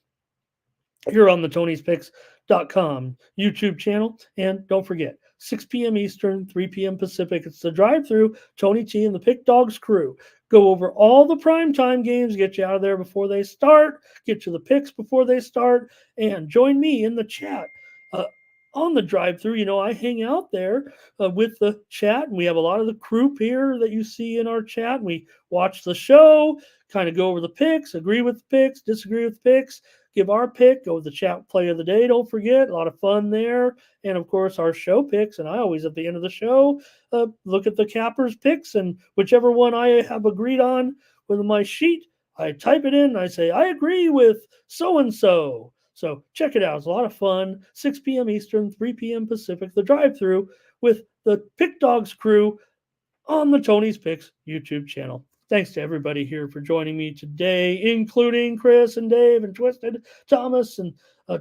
here on the Tony'sPicks.com YouTube channel. And don't forget, 6 p.m. Eastern, 3 p.m. Pacific. It's the drive-through. Tony T and the Pick Dogs crew go over all the primetime games, get you out of there before they start, get you the picks before they start, and join me in the chat. On the drive-through, I hang out there with the chat, and we have a lot of the group here that you see in our chat. We watch the show, kind of go over the picks, agree with the picks, disagree with the picks, give our pick, go with the chat play of the day. Don't forget, a lot of fun there. And, of course, our show picks. And I always, at the end of the show, look at the cappers' picks, and whichever one I have agreed on with my sheet, I type it in, and I say, I agree with so-and-so. So check it out. It's a lot of fun. 6 p.m. Eastern, 3 p.m. Pacific, the drive-through with the Pick Dogs crew on the Tony's Picks YouTube channel. Thanks to everybody here for joining me today, including Chris and Dave and Twisted, Thomas and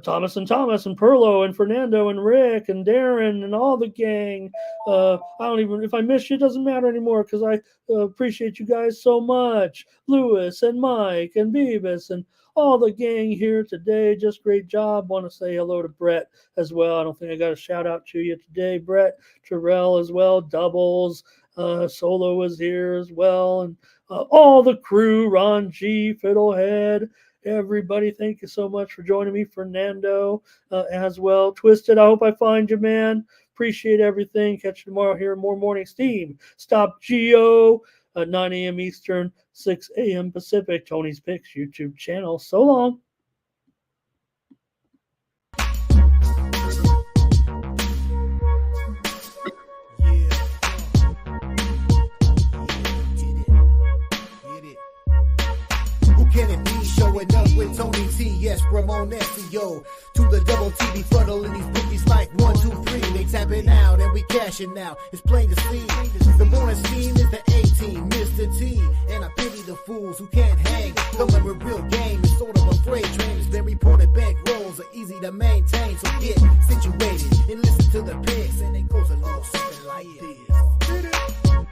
Thomas and Perlo and Fernando and Rick and Darren and all the gang. I don't even, if I miss you, it doesn't matter anymore because I appreciate you guys so much. Lewis and Mike and Beavis and all the gang here today. Just great job. Want to say hello to Brett as well. I don't think I got a shout out to you today. Brett, Terrell as well, Doubles. Solo was here as well, and all the crew, Ron G, Fiddlehead, everybody, thank you so much for joining me. Fernando as well. Twisted, I hope I find you, man. Appreciate everything. Catch you tomorrow here in More Morning Steam. Stop Geo at 9 a.m. Eastern, 6 a.m. Pacific. Tony's Picks YouTube channel. So long. Can it be showing up with Tony T? Yes, Ramon SEO. To the double TV funnel and these bookies like 1, 2, 3. They tapping out and we cashing out. It's plain to see. The morning steam is the A-team, Mr. T. And I pity the fools who can't hang. Coming with real game is sort of a freight train. It's been reported bank rolls are easy to maintain. So get situated and listen to the picks. And it goes a little something like this.